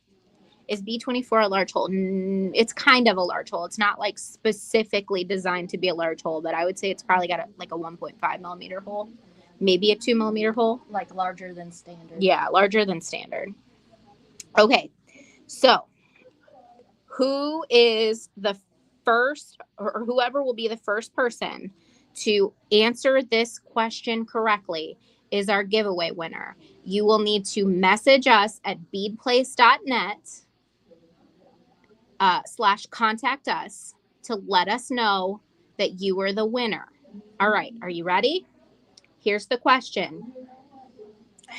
Is B24 a large hole? It's kind of a large hole. It's not like specifically designed to be a large hole, but I would say it's probably got like a 1.5 millimeter hole, maybe a 2 millimeter hole. Like larger than standard. Yeah, larger than standard. Okay, so who is the first, or whoever will be the first person to answer this question correctly is our giveaway winner. You will need to message us at beadplace.net /contact us to let us know that you were the winner. All right, are you ready? Here's the question.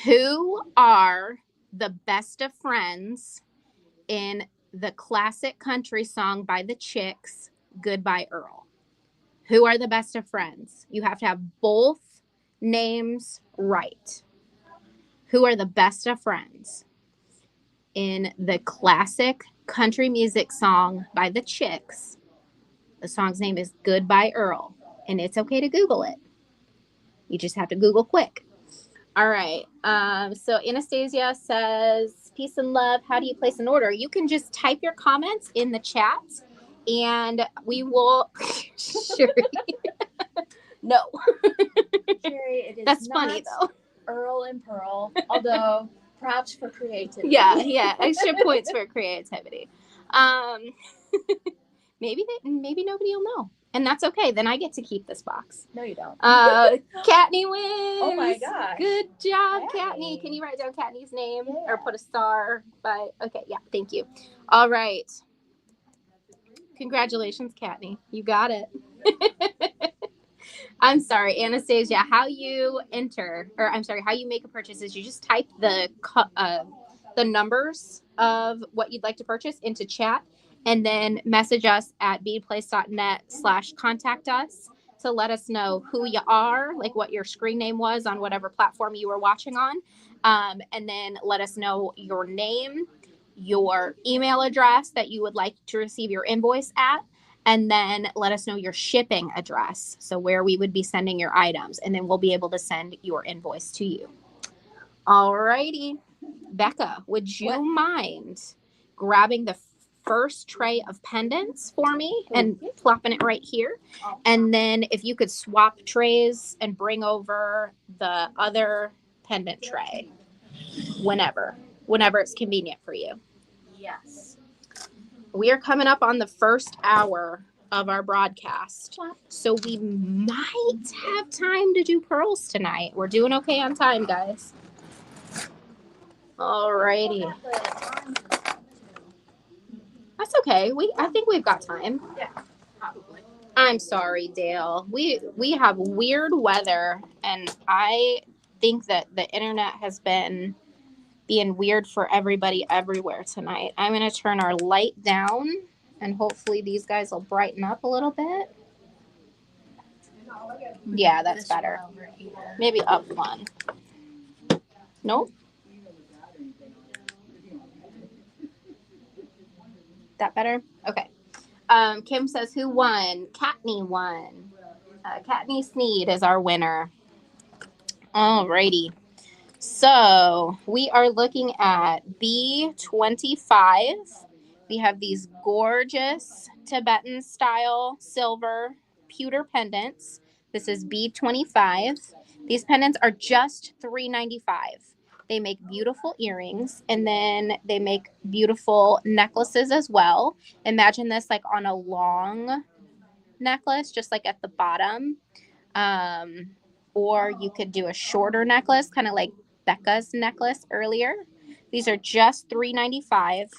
Who are the best of friends in the classic country song by the Chicks, Goodbye Earl? Who are the best of friends? You have to have both names right. Who are the best of friends? in the classic country music song by the Chicks. The song's name is Goodbye Earl, and it's okay to Google it. You just have to Google quick. All right. So Anastasia says, peace and love. How do you place an order? You can just type your comments in the chat and we will. Sure. No. Sherry, it is That's not funny though. Earl and Pearl, although props for creativity. Yeah. Extra points for creativity. Maybe nobody will know. And that's okay. Then I get to keep this box. No, you don't. Katney wins. Oh my gosh. Good job, Katney. Katney. Can you write down Katney's name Yeah. or put a star by? Okay, yeah, thank you. All right. Congratulations, Katney. You got it. I'm sorry, Anastasia. How you make a purchase is you just type the numbers of what you'd like to purchase into chat, and then message us at beadplace.net/contact us to let us know who you are, like what your screen name was on whatever platform you were watching on, and then let us know your name, your email address that you would like to receive your invoice at, and then let us know your shipping address, so where we would be sending your items, and then we'll be able to send your invoice to you. All righty. Becca, would you mind grabbing the first tray of pendants for me and plopping it right here? And then if you could swap trays and bring over the other pendant tray whenever it's convenient for you. Yes. We are coming up on the first hour of our broadcast, so we might have time to do pearls tonight. We're doing okay on time, guys. Alrighty. That's okay. I think we've got time. Yeah, probably. I'm sorry, Dale. We have weird weather, and I think that the internet has been being weird for everybody everywhere tonight. I'm going to turn our light down, and hopefully these guys will brighten up a little bit. Yeah, that's better. Maybe up one. Nope. That better? Okay. Kim says, who won? Katney won. Katney Sneed is our winner. Alrighty. So we are looking at B25. We have these gorgeous Tibetan style silver pewter pendants. This is B25. These pendants are just $3.95. They make beautiful earrings, and then they make beautiful necklaces as well. Imagine this like on a long necklace, just like at the bottom. Or you could do a shorter necklace, kind of like Becca's necklace earlier. These are just $3.95,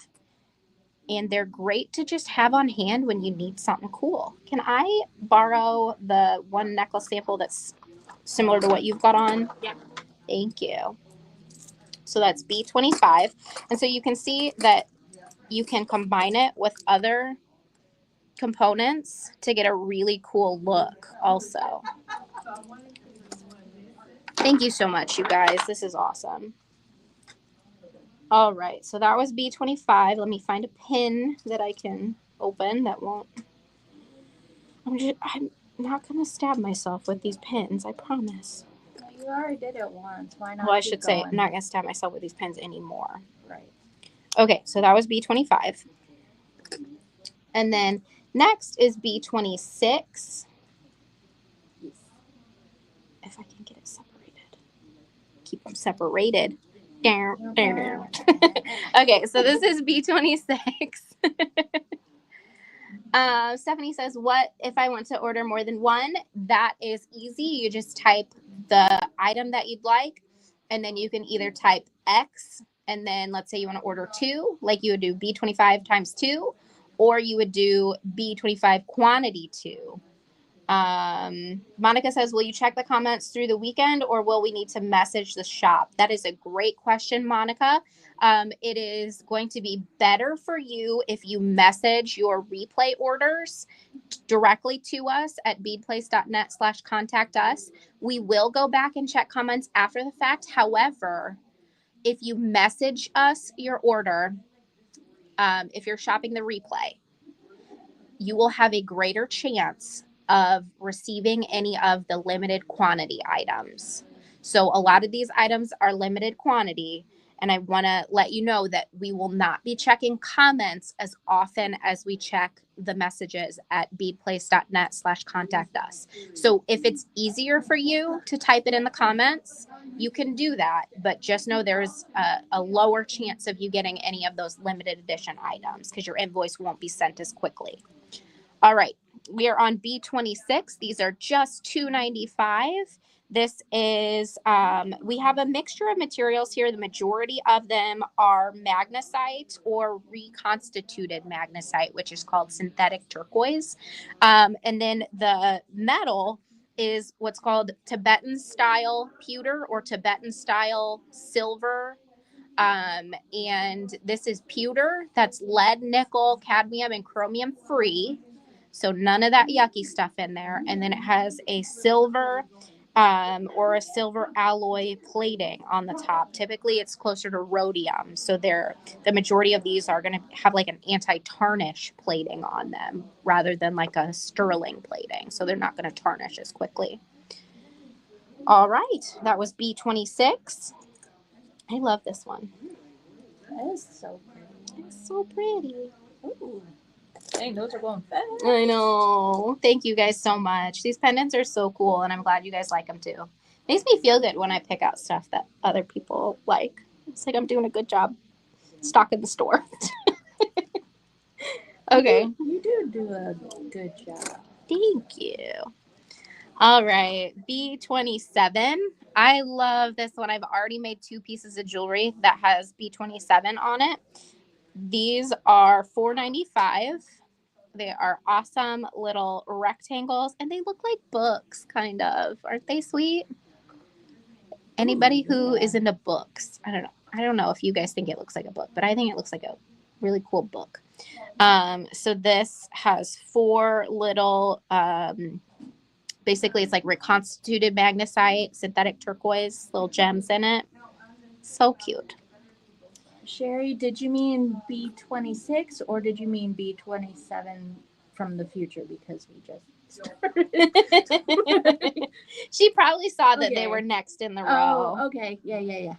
and they're great to just have on hand when you need something cool. Can I borrow the one necklace sample that's similar to what you've got on? Yeah. Thank you. So that's B25. And so you can see that you can combine it with other components to get a really cool look also. Thank you so much, you guys. This is awesome. All right, so that was B25. Let me find a pin that I can open that won't. I'm not going to stab myself with these pins, I promise. You already did it once. Why not? Well, I should say I'm not going to stab myself with these pins anymore. Right. Okay, so that was B25. And then next is B26. If I can get it separated. Keep them separated. Okay, so this is B26. Stephanie says, what if I want to order more than one? That is easy. You just type the item that you'd like, and then you can either type X, and then let's say you want to order 2, like you would do B25 times 2, or you would do B25 quantity 2. Monica says, will you check the comments through the weekend, or will we need to message the shop? That is a great question, Monica. It is going to be better for you if you message your replay orders directly to us at beadplace.net/contact us. We will go back and check comments after the fact. However, if you message us your order, if you're shopping the replay, you will have a greater chance of receiving any of the limited quantity items. So a lot of these items are limited quantity, and I want to let you know that we will not be checking comments as often as we check the messages at beadplace.net/contact us. So if it's easier for you to type it in the comments, you can do that, but just know there's a lower chance of you getting any of those limited edition items because your invoice won't be sent as quickly. All right, we are on B26. These are just $2.95. This is, we have a mixture of materials here. The majority of them are magnesite or reconstituted magnesite, which is called synthetic turquoise. And then the metal is what's called Tibetan style pewter or Tibetan style silver. And this is pewter that's lead, nickel, cadmium, and chromium free. So none of that yucky stuff in there. And then it has a silver or a silver alloy plating on the top. Typically it's closer to rhodium. So the majority of these are going to have like an anti-tarnish plating on them rather than like a sterling plating. So they're not going to tarnish as quickly. All right. That was B26. I love this one. That is so pretty. It's so pretty. Ooh. Dang, those are going fast. I know. Thank you guys so much. These pendants are so cool, and I'm glad you guys like them too. Makes me feel good when I pick out stuff that other people like. It's like I'm doing a good job stocking the store. Okay. You do a good job. Thank you. All right. B27. I love this one. I've already made 2 pieces of jewelry that has B27 on it. These are $4.95. They are awesome little rectangles, and they look like books, kind of. Aren't they sweet? Anybody who is into books, I don't know if you guys think it looks like a book, but I think it looks like a really cool book. So this has 4 little, basically it's like reconstituted magnesite, synthetic turquoise, little gems in it. So cute. Sherry, did you mean B26 or did you mean B27 from the future because we just started? She probably saw that Okay. they were next in the row. Oh, okay. Yeah.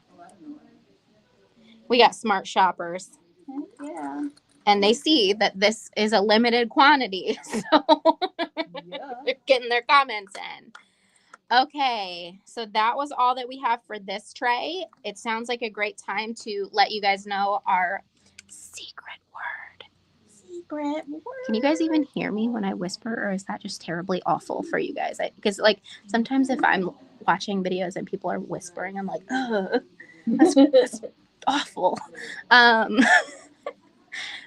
We got smart shoppers. Yeah. And they see that this is a limited quantity. So Yeah. they're getting their comments in. Okay, so that was all that we have for this tray. It sounds like a great time to let you guys know our secret word. Secret word. Can you guys even hear me when I whisper, or is that just terribly awful for you guys? Because like sometimes if I'm watching videos and people are whispering, I'm like, ugh, that's awful.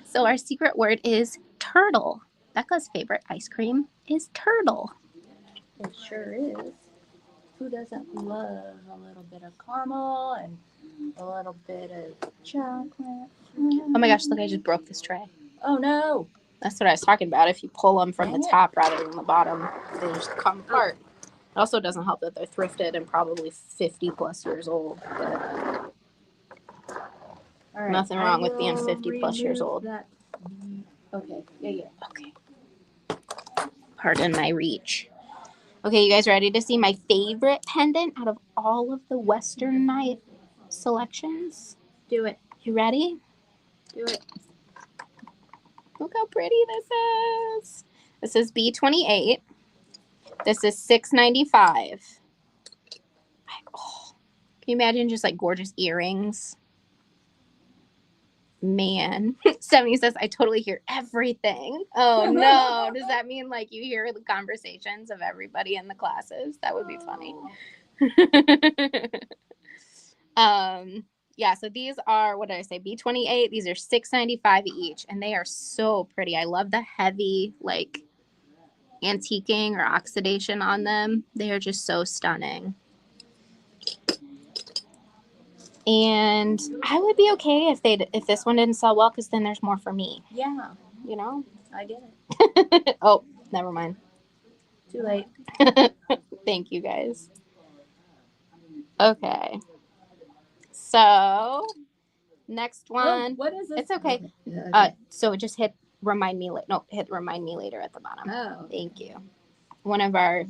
So our secret word is turtle. Becca's favorite ice cream is turtle. It sure is. Who doesn't love a little bit of caramel and a little bit of chocolate? Oh my gosh, look, I just broke this tray. Oh no. That's what I was talking about. If you pull them from the top rather than the bottom, they just come apart. It also doesn't help that they're thrifted and probably 50 plus years old. But All right. nothing wrong with being 50 plus years old. That. Okay. Yeah. Okay. Pardon my reach. Okay, you guys ready to see my favorite pendant out of all of the Western Night selections? Do it. You ready? Do it. Look how pretty this is. This is B28. This is $6.95. Oh, can you imagine just like gorgeous earrings? Man. 70 says, I totally hear everything. Oh no. Does that mean like you hear the conversations of everybody in the classes? That would be funny. Yeah, so these are, what did I say, B28. These are $6.95 each, and they are so pretty. I love the heavy like antiquing or oxidation on them. They are just so stunning. And I would be okay if this one didn't sell well, because then there's more for me. Yeah. You know? I get it. Oh, never mind. Too late. Thank you guys. Okay. So next Oh, one. what is this? It's okay. Okay. So just hit remind me later. No, hit remind me later at the bottom. Oh. Thank you. One of our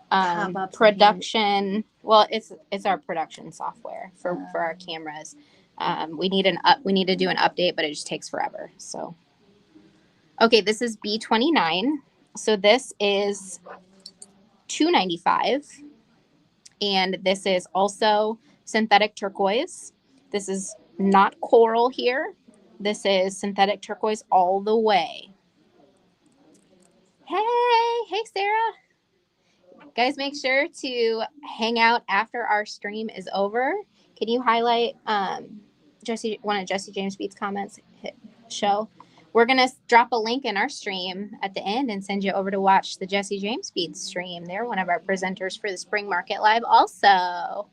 Pop-ups production. Well, it's our production software for our cameras. We need to do an update, but it just takes forever. So, okay, this is B29. So this is $2.95, and this is also synthetic turquoise. This is not coral here. This is synthetic turquoise all the way. Hey, Sarah. Guys, make sure to hang out after our stream is over. Can you highlight one of Jesse James Beats comments? Show. We're going to drop a link in our stream at the end and send you over to watch the Jesse James Beats stream. They're one of our presenters for the Spring Market Live also.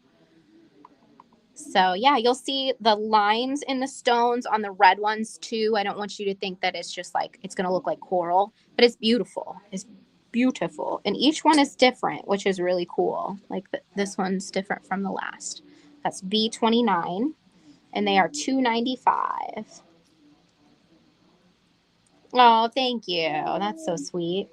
So yeah, you'll see the lines in the stones on the red ones too. I don't want you to think that it's just like, it's going to look like coral, but it's beautiful. It's beautiful. And each one is different, which is really cool. Like this one's different from the last. That's B29, and they are $2.95. Oh, thank you. That's so sweet.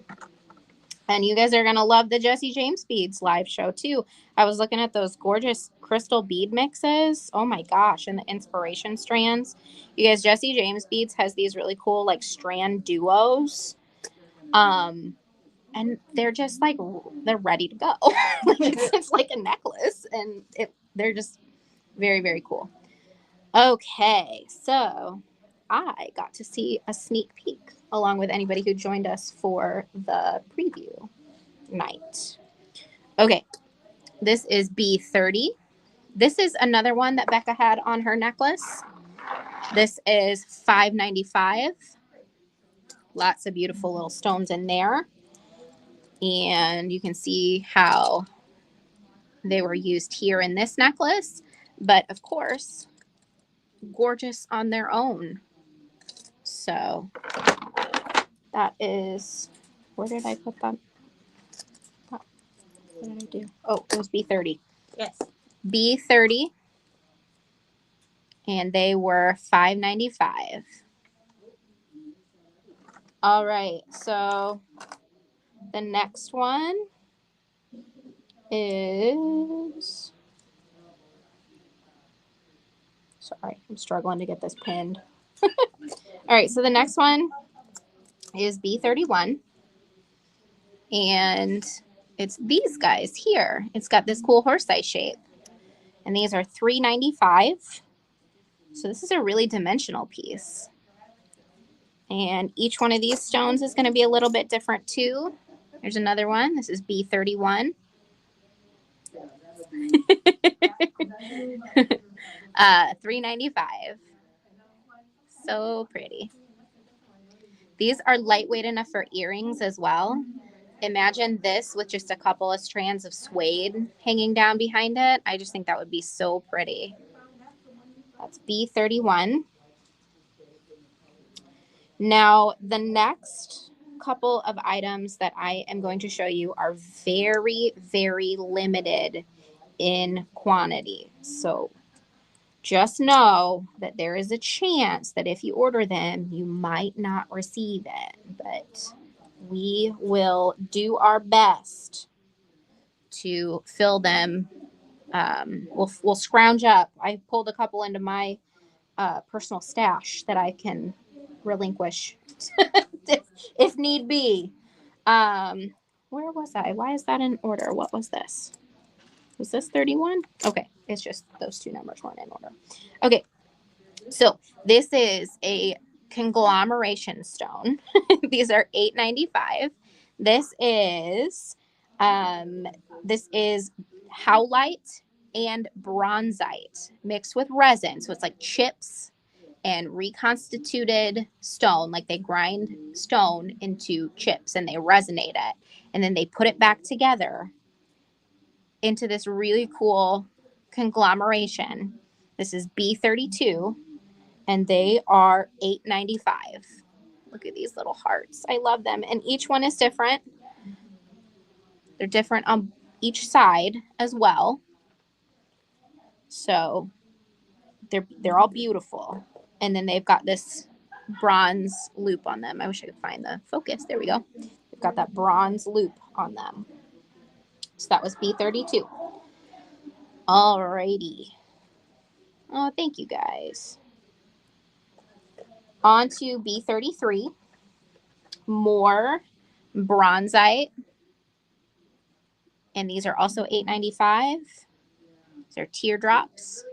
And you guys are going to love the Jesse James Beads live show too. I was looking at those gorgeous crystal bead mixes. Oh my gosh. And the inspiration strands. You guys, Jesse James Beads has these really cool like strand duos. And they're just like, they're ready to go. Like it's like a necklace, and they're just very, very cool. Okay. So I got to see a sneak peek along with anybody who joined us for the preview night. Okay, this is B30. This is another one that Becca had on her necklace. This is $5.95. Lots of beautiful little stones in there. And you can see how they were used here in this necklace. But of course, gorgeous on their own. So that is, where did I put them? What did I do? Oh, it was B30. Yes. B30. And they were $5.95. All right, so the next one is, sorry, I'm struggling to get this pinned. All right, so the next one is B31, and it's these guys here. It's got this cool horse-eye shape, and these are $3.95. So this is a really dimensional piece. And each one of these stones is going to be a little bit different too. There's another one. This is B31. $3.95. So pretty. These are lightweight enough for earrings as well. Imagine this with just a couple of strands of suede hanging down behind it. I just think that would be so pretty. That's B31. Now, the next couple of items that I am going to show you are very, very limited in quantity. So just know that there is a chance that if you order them, you might not receive it. But we will do our best to fill them. We'll scrounge up. I pulled a couple into my personal stash that I can relinquish if need be. Where was I? Why is that in order? What was this? Was this 31? Okay, it's just those two numbers weren't in order. Okay, so this is a conglomeration stone. These are $8.95. This is howlite and bronzite mixed with resin. So it's like chips and reconstituted stone. Like they grind stone into chips and they resonate it. And then they put it back together into this really cool conglomeration. This is B32, and they are $8.95. Look at these little hearts. I love them. And each one is different. They're different on each side as well. So They're all beautiful. And then they've got this bronze loop on them. I wish I could find the focus. There we go. They've got that bronze loop on them. So that was B32. Alrighty. Oh, thank you guys. On to B33. More bronzite. And these are also $8.95. These are teardrops.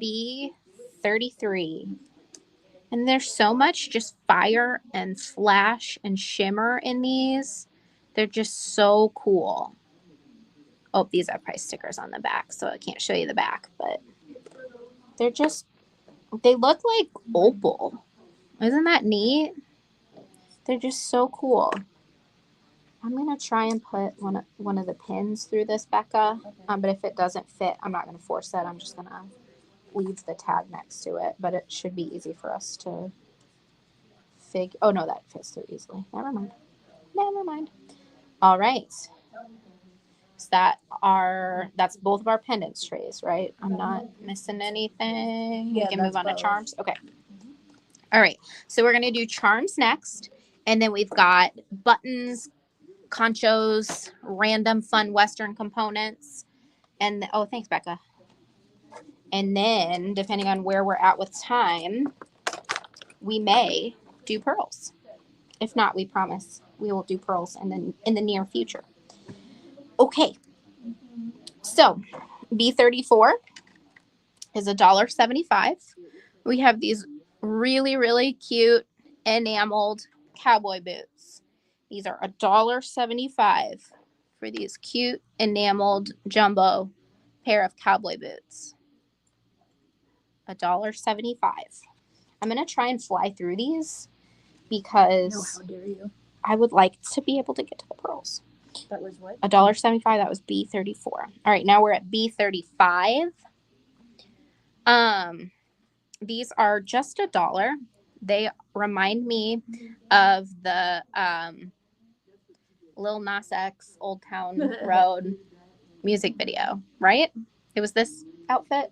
B33. And there's so much just fire and flash and shimmer in these. They're just so cool. Oh, these have price stickers on the back, so I can't show you the back, but they're just, they look like opal. Isn't that neat? They're just so cool. I'm going to try and put one of the pins through this, Becca. Okay. But if it doesn't fit, I'm not going to force it. I'm just going to leave the tag next to it. But it should be easy for us to figure. Oh, no, that fits through easily. Never mind. Never mind. All right. So that's both of our pendants trays, right? I'm not missing anything. Yeah, We can move that's on to both. charms. Okay. All right. So we're going to do charms next. And then we've got buttons, conchos, random fun Western components. And oh, thanks, Becca. And then, depending on where we're at with time, we may do pearls. If not, we promise we will do pearls in the near future. Okay. So, B34 is $1.75. We have these really, really cute enameled cowboy boots. These are $1.75 for these cute enameled jumbo pair of cowboy boots. $1.75. I'm going to try and fly through these because No, how dare you? I would like to be able to get to the pearls. That was what? $1.75. That was B34. All right, now we're at B35. These are just $1. They remind me of the Lil Nas X Old Town Road music video, right? It was this outfit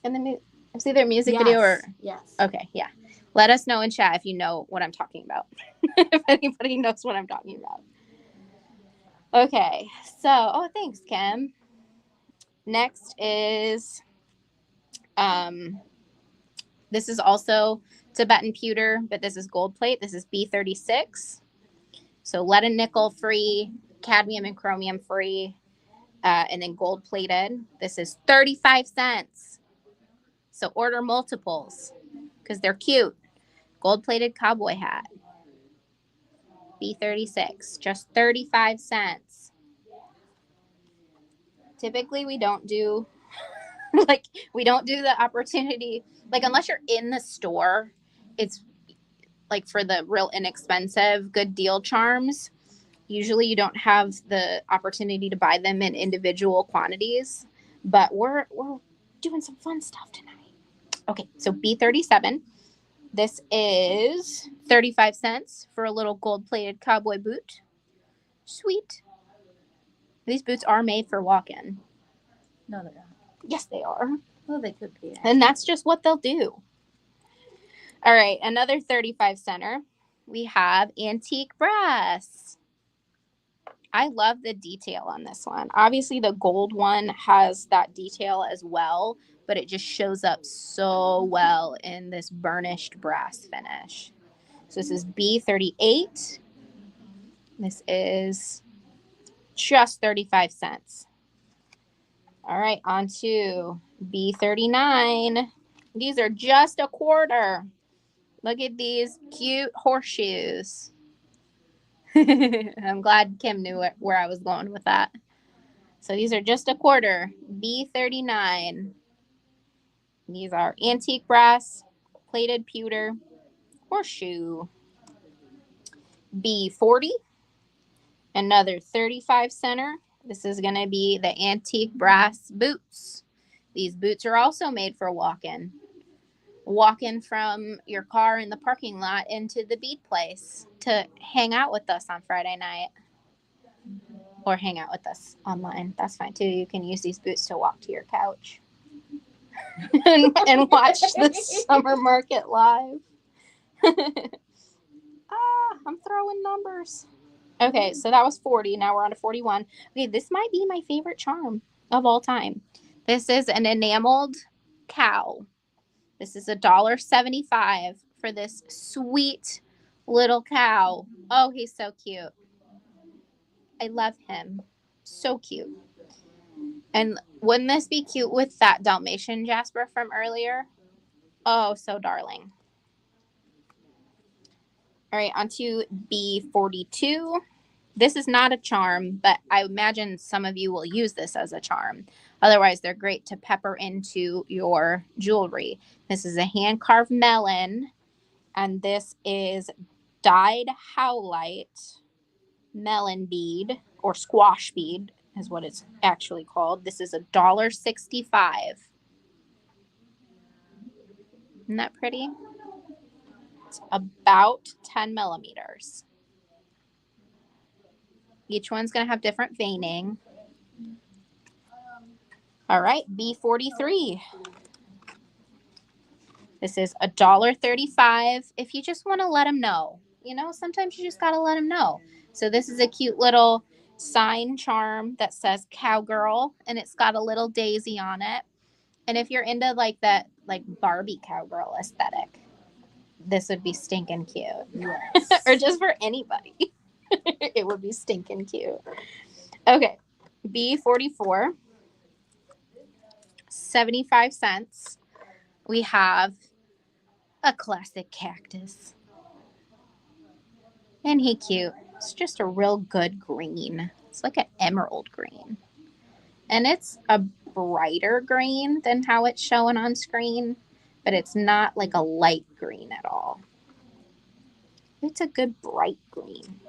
in the it was either a music video or yes. okay, yeah. Let us know in chat if you know what I'm talking about. If anybody knows what I'm talking about. Okay, so oh, thanks, Kim. Next is this is also Tibetan pewter, but this is gold plate. This is B36. So lead and nickel free, cadmium and chromium free, and then gold plated. This is 35 cents. So order multiples because they're cute. Gold plated cowboy hat. B36, just 35 cents. Typically we don't do we don't do the opportunity, like unless you're in the store, it's like for the real inexpensive good deal charms. Usually you don't have the opportunity to buy them in individual quantities, but we're doing some fun stuff tonight. Okay, so B37. This is 35 cents for a little gold-plated cowboy boot. Sweet. These boots are made for walk-in. No, they're not. Yes, they are. Well, they could be. And that's just what they'll do. All right, another 35 center. We have antique brass. I love the detail on this one. Obviously, the gold one has that detail as well, but it just shows up so well in this burnished brass finish. So this is B38. This is just 35 cents. All right, on to B39. These are just a quarter. Look at these cute horseshoes. I'm glad Kim knew where I was going with that. So these are just a quarter. B39. These are antique brass, plated pewter, horseshoe. B40. Another 35 center. This is going to be the antique brass boots. These boots are also made for walk-in. Walk-in from your car in the parking lot into the Bead Place to hang out with us on Friday night. Or hang out with us online. That's fine too. You can use these boots to walk to your couch. and watch the summer market live. I'm throwing numbers. Okay, so that was 40. Now we're on to 41. Okay, this might be my favorite charm of all time. This is an enameled cow. This is $1.75 for this sweet little cow. Oh, he's so cute. I love him. So cute. And wouldn't this be cute with that Dalmatian Jasper from earlier? Oh, so darling. All right, on to B42. This is not a charm, but I imagine some of you will use this as a charm. Otherwise, they're great to pepper into your jewelry. This is a hand-carved melon, and this is dyed howlite melon bead, or squash bead is what it's actually called. This is $1.65. Isn't that pretty? It's about 10 millimeters. Each one's going to have different veining. All right, B43. This is $1.35 if you just want to let them know. You know, sometimes you just got to let them know. So this is a cute little sign charm that says cowgirl, and it's got a little daisy on it. And if you're into like that like Barbie cowgirl aesthetic, this would be stinking cute. Yes. Or just for anybody. It would be stinking cute. Okay, B44. 75 cents. We have a classic cactus. And he cute. It's just a real good green. It's like an emerald green. And it's a brighter green than how it's showing on screen, but it's not like a light green at all. It's a good bright green.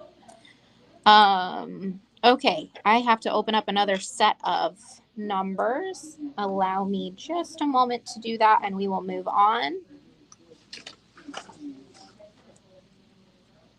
Okay, I have to open up another set of numbers. Allow me just a moment to do that and we will move on.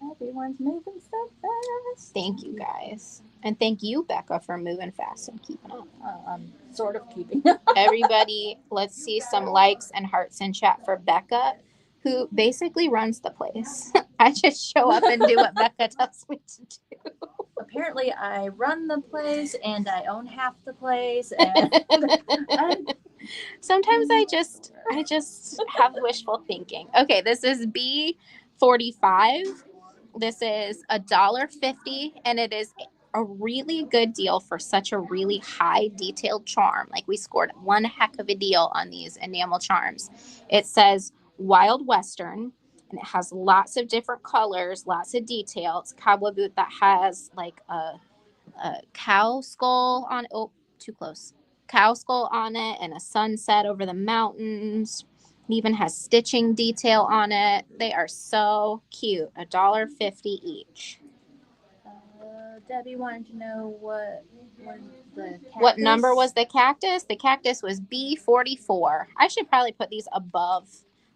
Everyone's moving so fast. Thank you guys. And thank you, Becca, for moving fast and keeping up. I'm sort of keeping up. Everybody, let's see some likes and hearts in chat for Becca, who basically runs the place. I just show up and do what Becca tells me to do. Apparently, I run the place and I own half the place. And sometimes I just have wishful thinking. Okay, this is B45. This is $1.50, and it is a really good deal for such a really high detailed charm. Like, we scored one heck of a deal on these enamel charms. It says Wild Western, and it has lots of different colors, lots of detail. It's a cowboy boot that has like a cow skull on. Oh, too close. Cow skull on it, and a sunset over the mountains. It even has stitching detail on it. They are so cute. $1.50 each. Debbie wanted to know what was the cactus? What number was the cactus? The cactus was B44. I should probably put these above.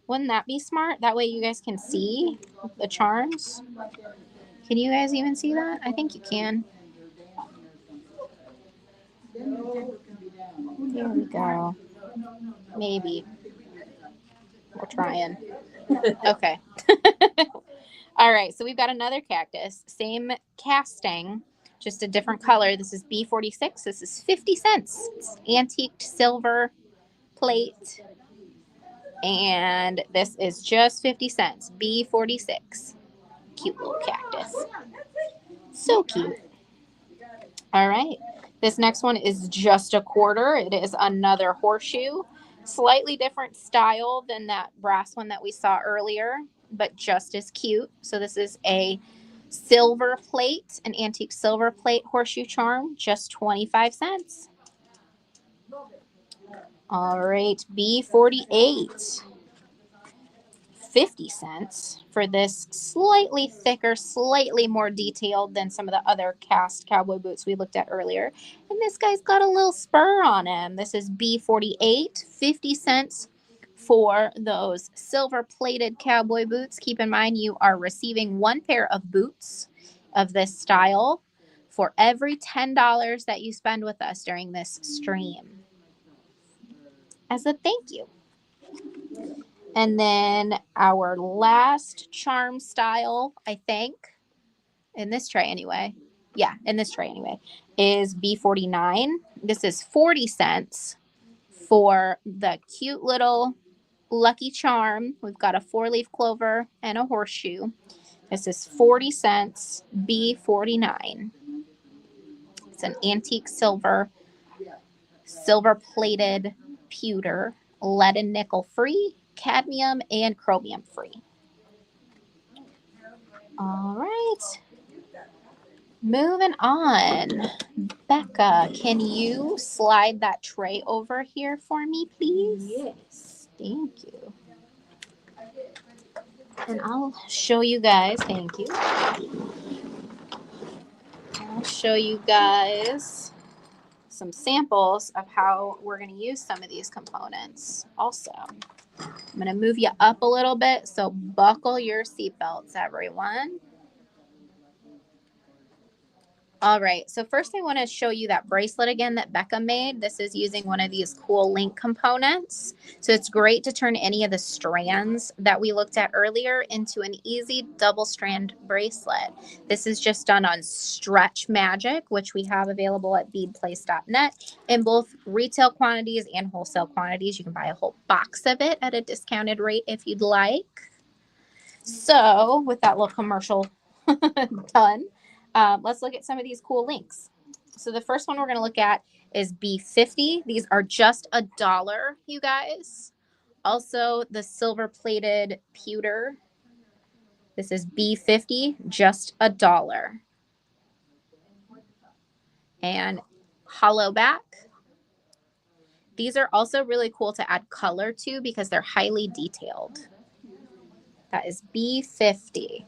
Wouldn't that be smart? That way you guys can see the charms. Can you guys even see that? I think you can. Here we go. Maybe. We're trying. Okay. All right, so we've got another cactus. Same casting, just a different color. This is B46. This is 50 cents. It's antiqued silver plate. And this is just 50 cents. B46. Cute little cactus. So cute. All right. This next one is just a quarter. It is another horseshoe. Slightly different style than that brass one that we saw earlier, but just as cute. So this is a silver plate, an antique silver plate horseshoe charm, just 25 cents. All right, B48. 50 cents for this slightly thicker, slightly more detailed than some of the other cast cowboy boots we looked at earlier. And this guy's got a little spur on him. This is B48, 50 cents for those silver plated cowboy boots. Keep in mind you are receiving one pair of boots of this style for every $10 that you spend with us during this stream. as a thank you. And then our last charm style, I think, in this tray anyway. Yeah, in this tray anyway, is B49. This is 40 cents for the cute little Lucky Charm. We've got a 4-leaf clover and a horseshoe. This is 40 cents, B49. It's an antique silver plated pewter, lead and nickel free, cadmium and chromium free. All right. Moving on. Becca, can you slide that tray over here for me, please? Yes. Thank you. And I'll show you guys, thank you. I'll show you guys some samples of how we're going to use some of these components also. I'm going to move you up a little bit, so buckle your seatbelts, everyone. All right, so first I want to show you that bracelet again that Becca made. This is using one of these cool link components. So it's great to turn any of the strands that we looked at earlier into an easy double strand bracelet. This is just done on Stretch Magic, which we have available at beadplace.net in both retail quantities and wholesale quantities. You can buy a whole box of it at a discounted rate if you'd like. So with that little commercial done, let's look at some of these cool links. So the first one we're going to look at is B50. These are just $1, you guys. Also, the silver plated pewter. This is B50, just $1. And hollow back. These are also really cool to add color to because they're highly detailed. That is B50.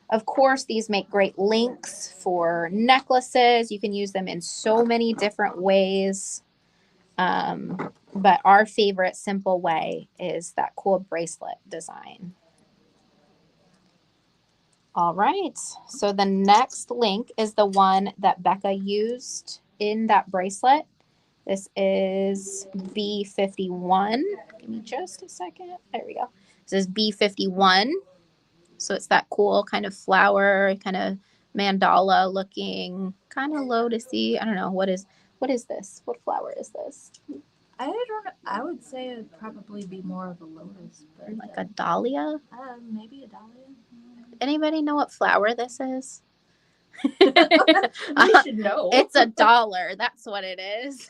Of course, these make great links for necklaces. You can use them in so many different ways. But our favorite simple way is that cool bracelet design. All right. So the next link is the one that Becca used in that bracelet. This is B51. Give me just a second. There we go. This is B51. So it's that cool kind of flower, kind of mandala looking, kind of lotusy. I don't know. What is this? What flower is this? I don't know. I would say it would probably be more of a lotus. But, like a dahlia? Maybe a dahlia. Anybody know what flower this is? We should know. It's $1. That's what it is.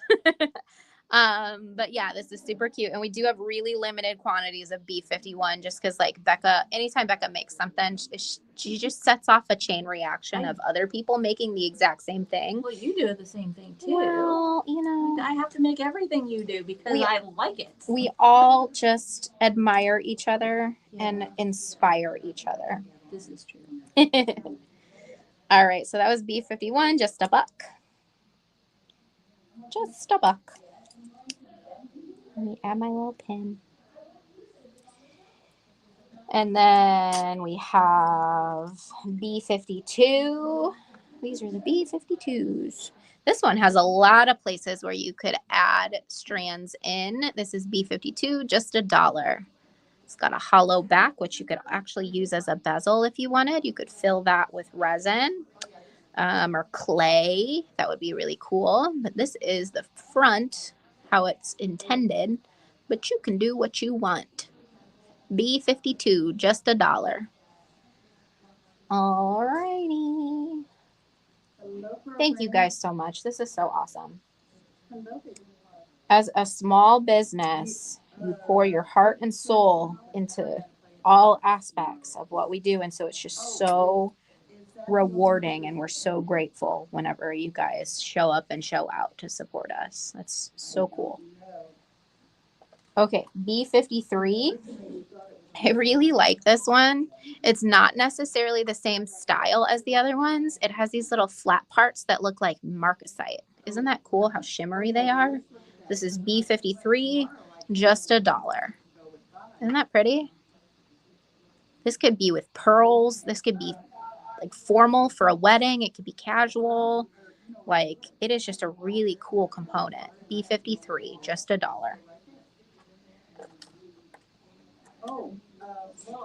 But yeah, this is super cute. And we do have really limited quantities of B51 just because like Becca, anytime Becca makes something, she just sets off a chain reaction of other people making the exact same thing. Well, you do the same thing too. Well, you know. I have to make everything you do because I like it. We all just admire each other and inspire each other. This is true. All right, so that was B51, just $1. Just $1. Let me add my little pin. And then we have B52. These are the B52s. This one has a lot of places where you could add strands in. This is B52, just $1. It's got a hollow back, which you could actually use as a bezel if you wanted. You could fill that with resin or clay. That would be really cool. But this is the front, how it's intended. But you can do what you want. B52, just $1. All righty. Thank you guys so much. This is so awesome. As a small business, you pour your heart and soul into all aspects of what we do. And so it's just so rewarding. And we're so grateful whenever you guys show up and show out to support us. That's so cool. Okay, B53. I really like this one. It's not necessarily the same style as the other ones. It has these little flat parts that look like marcasite. Isn't that cool how shimmery they are? This is B53, just $1. Isn't that pretty? This could be with pearls. This could be like formal for a wedding. It could be casual. Like, it is just a really cool component. B53, just $1.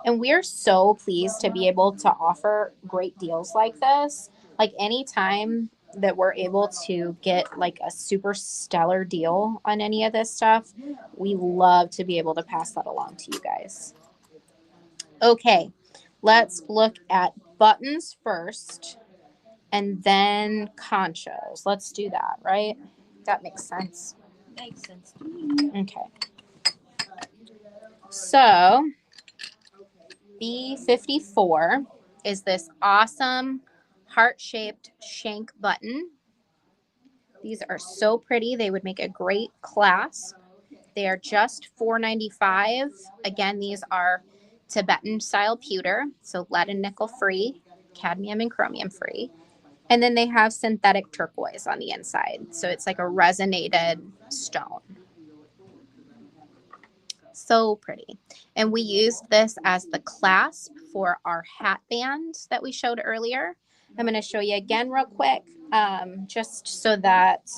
And we're so pleased to be able to offer great deals like this. Like anytime that we're able to get like a super stellar deal on any of this stuff, we love to be able to pass that along to you guys. Okay, let's look at buttons first and then conchos. Let's do that, right? That makes sense. Makes sense to me. Okay. So B54 is this awesome heart-shaped shank button. These are so pretty. They would make a great clasp. They are just $4.95. Again, these are Tibetan style pewter, so lead and nickel free, cadmium and chromium free. And then they have synthetic turquoise on the inside. So it's like a resonated stone. So pretty. And we used this as the clasp for our hat band that we showed earlier. I'm going to show you again real quick, just so that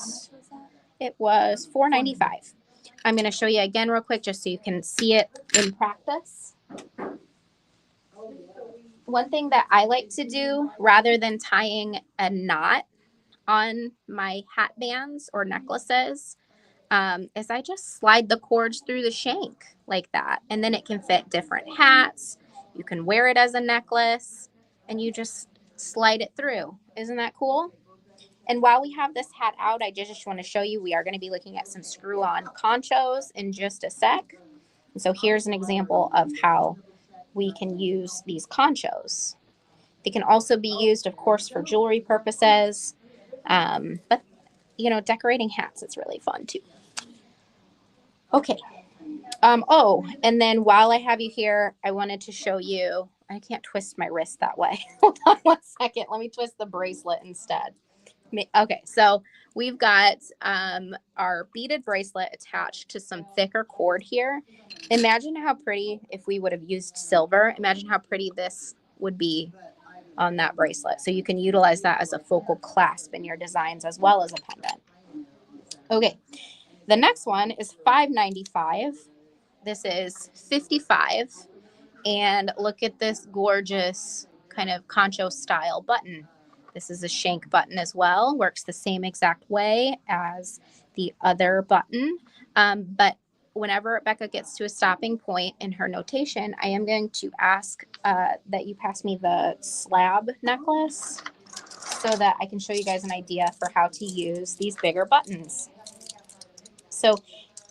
it was $4.95. I'm going to show you again real quick just so you can see it in practice. One thing that I like to do rather than tying a knot on my hat bands or necklaces is I just slide the cords through the shank like that. And then it can fit different hats. You can wear it as a necklace and you just slide it through. Isn't that cool? And while we have this hat out, I just want to show you, we are going to be looking at some screw-on conchos in just a sec. And so here's an example of how we can use these conchos. They can also be used, of course, for jewelry purposes. But, you know, decorating hats, it's really fun too. Okay. Oh, and then while I have you here, I wanted to show you, I can't twist my wrist that way. Hold on 1 second. Let me twist the bracelet instead. Okay, so we've got our beaded bracelet attached to some thicker cord here. Imagine how pretty if we would have used silver. Imagine how pretty this would be on that bracelet. So you can utilize that as a focal clasp in your designs as well as a pendant. Okay, the next one is $5.95. This is 55. And look at this gorgeous kind of concho style button. This is a shank button as well. Works the same exact way as the other button. But whenever Becca gets to a stopping point in her notation, I am going to ask that you pass me the slab necklace so that I can show you guys an idea for how to use these bigger buttons. So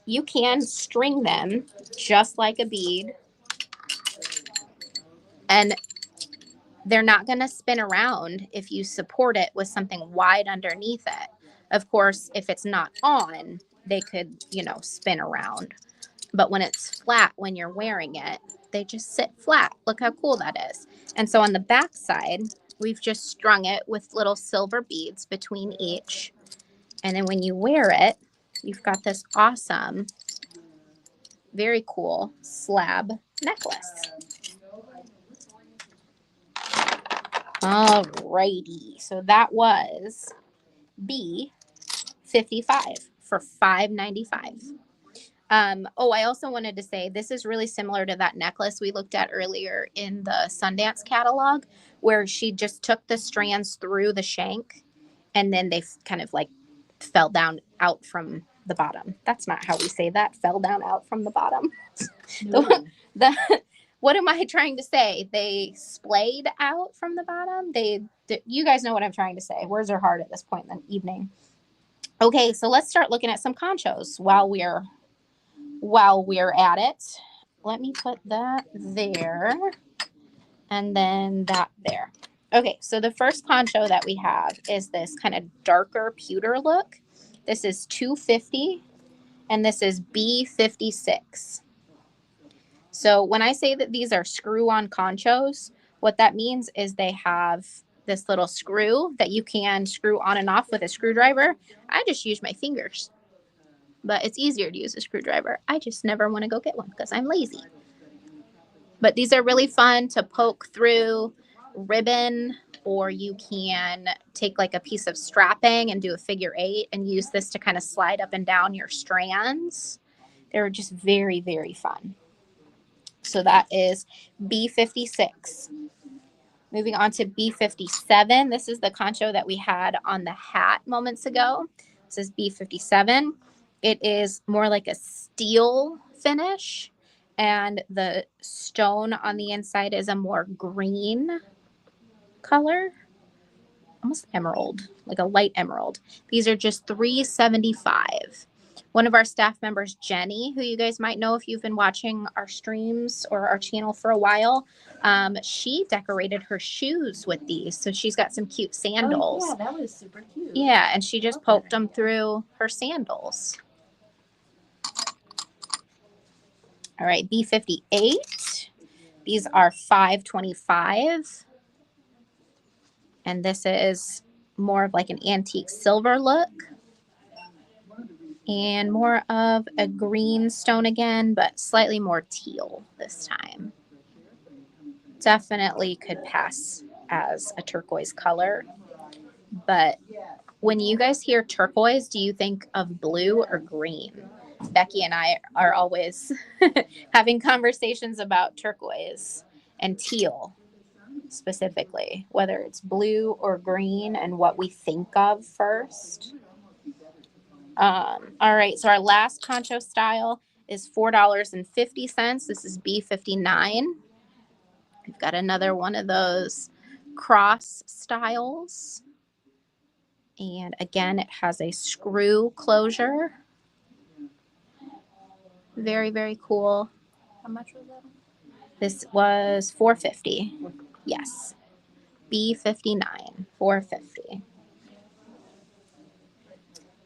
you can string them just like a bead, and they're not going to spin around if you support it with something wide underneath it. Of course, if it's not on, they could, you know, spin around. But when it's flat, when you're wearing it, they just sit flat. Look how cool that is. And so on the back side, we've just strung it with little silver beads between each. And then when you wear it, you've got this awesome, very cool slab necklace. Alrighty, so that was B55 for $5.95. Oh, I also wanted to say this is really similar to that necklace we looked at earlier in the Sundance catalog, where she just took the strands through the shank and then they kind of like fell down out from the bottom. That's not how we say that. Fell down out from the bottom. No. What am I trying to say? They splayed out from the bottom. You guys know what I'm trying to say. Words are hard at this point in the evening. Okay, so let's start looking at some conchos while we're at it. Let me put that there and then that there. Okay, so the first concho that we have is this kind of darker pewter look. This is $2.50 and this is B56. So when I say that these are screw-on conchos, what that means is they have this little screw that you can screw on and off with a screwdriver. I just use my fingers, but it's easier to use a screwdriver. I just never want to go get one because I'm lazy. But these are really fun to poke through ribbon, or you can take like a piece of strapping and do a figure 8 and use this to kind of slide up and down your strands. They're just very, very fun. So that is B56. Moving on to B57. This is the concho that we had on the hat moments ago. This is B57. It is more like a steel finish, and the stone on the inside is a more green color, almost emerald, like a light emerald. These are just $3.75. One of our staff members, Jenny, who you guys might know if you've been watching our streams or our channel for a while, she decorated her shoes with these. So she's got some cute sandals. Oh, yeah, that was super cute. Yeah, and she just poked them through her sandals. All right, B58. These are $5.25. And this is more of like an antique silver look. And more of a green stone again, but slightly more teal this time. Definitely could pass as a turquoise color. But when you guys hear turquoise, do you think of blue or green? Becky and I are always having conversations about turquoise and teal specifically, whether it's blue or green and what we think of first. All right, so our last concho style is $4.50. This is B59. We've got another one of those cross styles. And again, it has a screw closure. Very, very cool. How much was that? This was $4.50. Yes. B59, $4.50.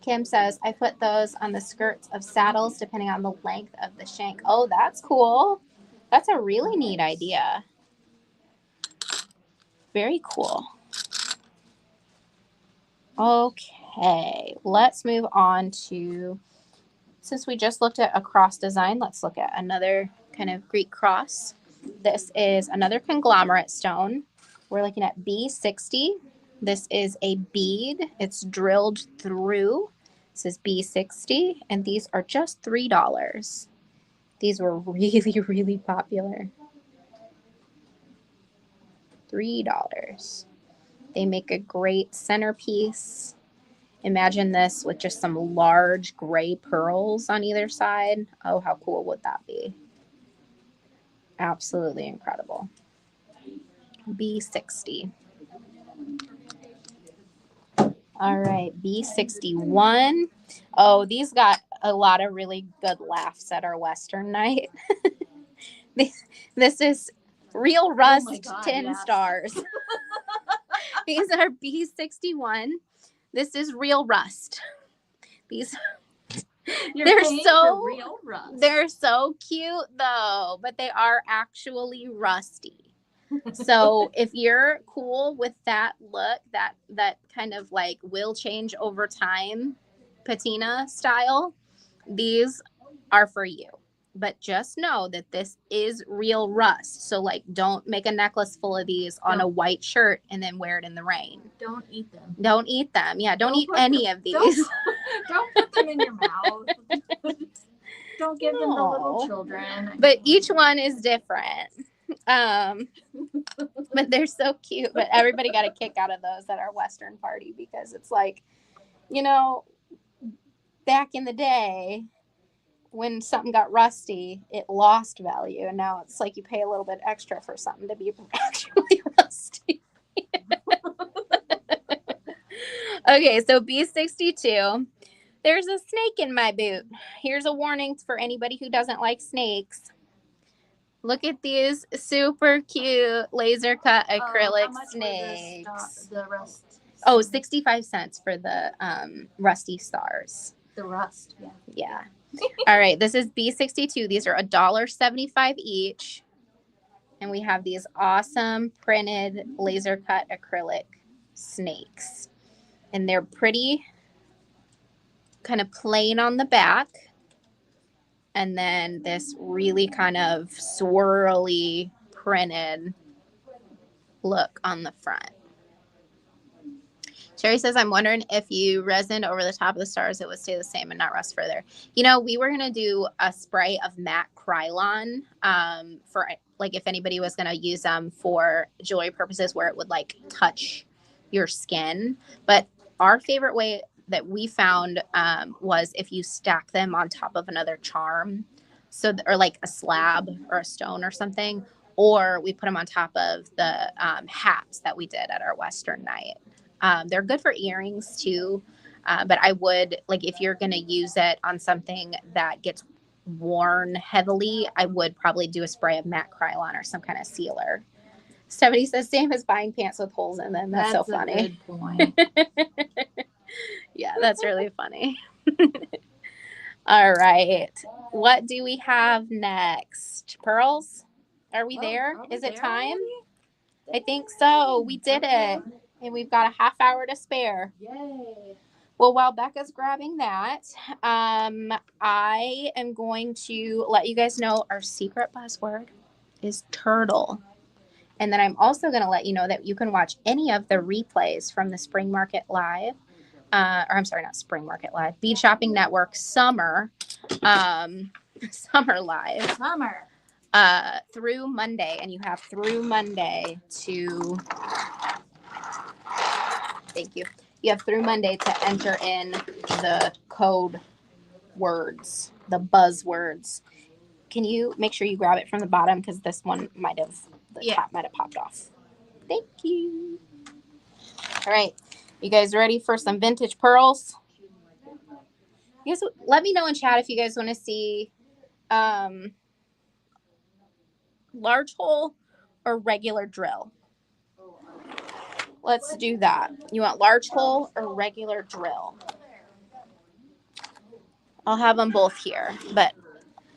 Kim says, I put those on the skirts of saddles depending on the length of the shank. Oh, that's cool. That's a really neat idea. Very cool. Okay, let's move on to, since we just looked at a cross design, let's look at another kind of Greek cross. This is another conglomerate stone. We're looking at B60. This is a bead. It's drilled through. This is B60, and these are just $3. These were really, really popular. $3. They make a great centerpiece. Imagine this with just some large gray pearls on either side. Oh, how cool would that be? Absolutely incredible. B60. All right, B61. Oh, these got a lot of really good laughs at our Western night. This is real rust tin stars. These are B61. This is real rust. These they're so cute though, but they are actually rusty. So if you're cool with that look, that kind of like will change over time patina style, these are for you. But just know that this is real rust. So like don't make a necklace full of these on a white shirt and then wear it in the rain. Don't eat them. Don't eat them. Yeah, don't eat any of these. Don't put them in your mouth. Don't give them to little children. But each one is different. But they're so cute. But everybody got a kick out of those at our Western party because it's like, you know, back in the day when something got rusty, it lost value. And now it's like you pay a little bit extra for something to be actually rusty. Okay, so B62. There's a snake in my boot. Here's a warning for anybody who doesn't like snakes. Look at these super cute laser cut acrylic snakes. The rust. Oh, 65 cents for the rusty stars. The rust, yeah. Yeah. All right, this is B62. These are $1.75 each. And we have these awesome printed laser cut acrylic snakes. And they're pretty kind of plain on the back. And then this really kind of swirly printed look on the front. Sherry says, I'm wondering if you resined over the top of the stars, it would stay the same and not rust further. You know, we were going to do a spray of matte Krylon for like if anybody was going to use them for jewelry purposes where it would like touch your skin. But our favorite way that we found was if you stack them on top of another charm. So, or like a slab or a stone or something, or we put them on top of the hats that we did at our Western night. They're good for earrings too. But I would, like, if you're going to use it on something that gets worn heavily, I would probably do a spray of matte Krylon or some kind of sealer. Somebody says, same as buying pants with holes in them. That's so funny. A good point. Yeah, that's really funny. All right. What do we have next? Pearls? Are we there? Is it time? I think so. We did it. And we've got a half hour to spare. Yay. Well, while Becca's grabbing that, I am going to let you guys know our secret buzzword is turtle. And then I'm also going to let you know that you can watch any of the replays from the Spring Market Live. Or I'm sorry, not Spring Market Live. Bead Shopping Network Summer. Summer Live. Summer. Through Monday. And you have through Monday to... Thank you. You have through Monday to enter in the code words, the buzzwords. Can you make sure you grab it from the bottom? Because this one might have, top might have popped off. Thank you. All right. You guys ready for some vintage pearls? You guys, let me know in chat if you guys want to see large hole or regular drill. Let's do that. You want large hole or regular drill? I'll have them both here, but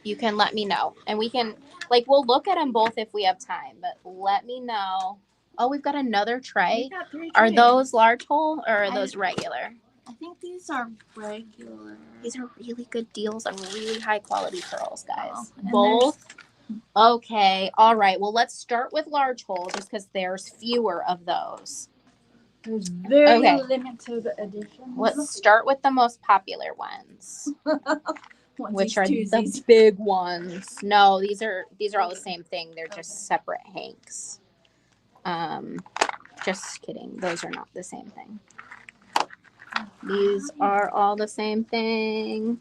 you can let me know. And we can, like, we'll look at them both if we have time, but let me know. Oh, we've got another tray. Got 3 Are trays. those large hole or are those regular? I think these are regular. These are really good deals on really high quality pearls, guys. Oh, Both. Okay. All right. Well, let's start with large hole just because there's fewer of those. There's very Okay. limited editions. Let's start with the most popular ones, which are the big ones. No, these are all the same thing. They're just separate hanks. Just kidding. Those are not the same thing. These are all the same thing.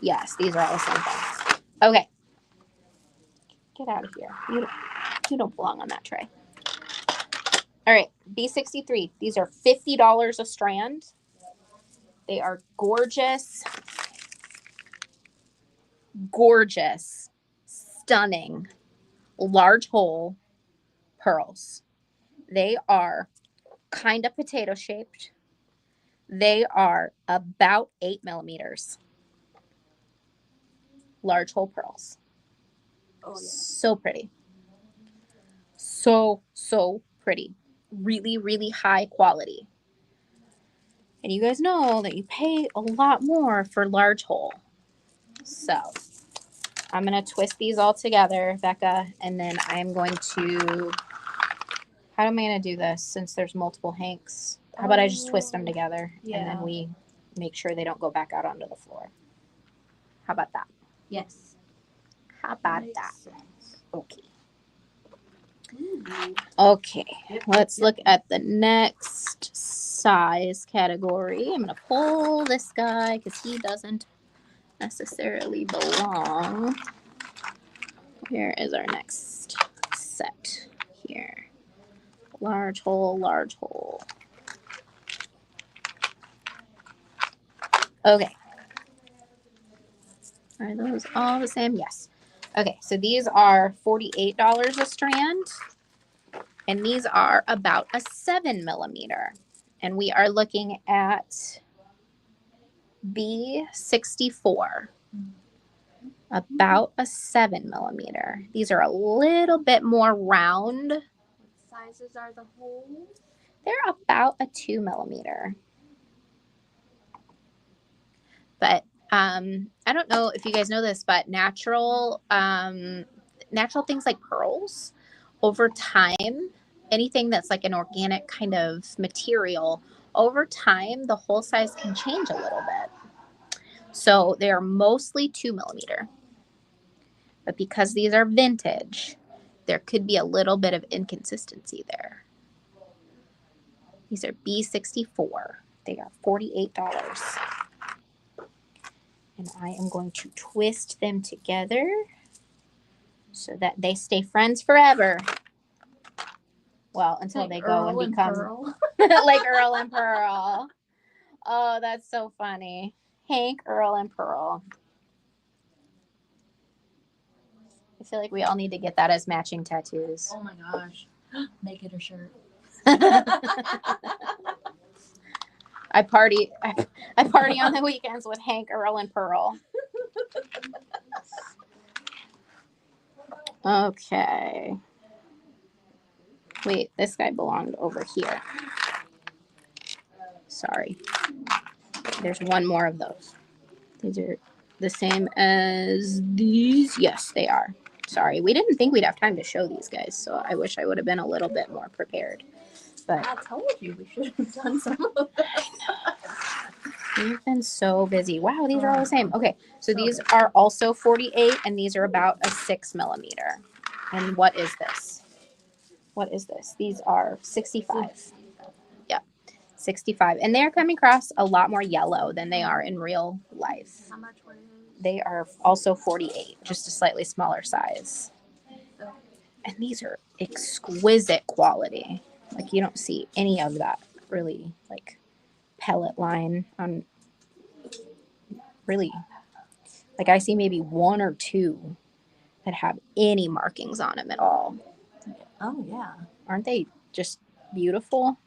Yes, these are all the same things. Okay. Get out of here. You don't belong on that tray. All right, B63. These are $50 a strand. They are gorgeous, gorgeous, stunning, large hole pearls. They are kind of potato shaped. They are about 8 millimeters. Large hole pearls. Oh, yeah. So pretty. So pretty. Really, really high quality. And you guys know that you pay a lot more for large hole. So I'm going to twist these all together, Becca, and then I'm going to, how am I going to do this since there's multiple hanks? How about I just twist them together and then we make sure they don't go back out onto the floor. How about that? Yes. How about that? Sense. Okay. Okay, let's look at the next size category. I'm going to pull this guy because he doesn't necessarily belong. Here is our next set here. Large hole, large hole. Okay. Are those all the same? Yes. Okay, so these are $48 a strand. And these are about a 7 millimeter. And we are looking at B64. About a 7 millimeter. These are a little bit more round. What sizes are the holes? They're about a 2 millimeter. But I don't know if you guys know this, but natural things like pearls, over time, anything that's like an organic kind of material, over time, the hole size can change a little bit. So they are mostly 2 millimeter. But because these are vintage, there could be a little bit of inconsistency there. These are B64. They are $48. And I am going to twist them together so that they stay friends forever. Well, until Like they go Earl and become Pearl. like Earl and Pearl. Oh, that's so funny. Hank, Earl, and Pearl. I feel like we all need to get that as matching tattoos. Oh my gosh. Make it a shirt. I party on the weekends with Hank, Earl, and Pearl. Okay. Wait, this guy belonged over here. Sorry. There's one more of those. These are the same as these. Yes, they are. Sorry, we didn't think we'd have time to show these guys, so I wish I would have been a little bit more prepared. But I told you we should have done some of that. we've been so busy. Wow, these are all the same. Okay, so these are also 48, and these are about a 6 millimeter. And what is this? What is this? These are 65. Yeah, 65. And they're coming across a lot more yellow than they are in real life. How much were those? They are also 48, just a slightly smaller size. And these are exquisite quality. Like, you don't see any of that really, like, pellet line on, really. Like, I see maybe one or two that have any markings on them at all. Oh, yeah. Aren't they just beautiful?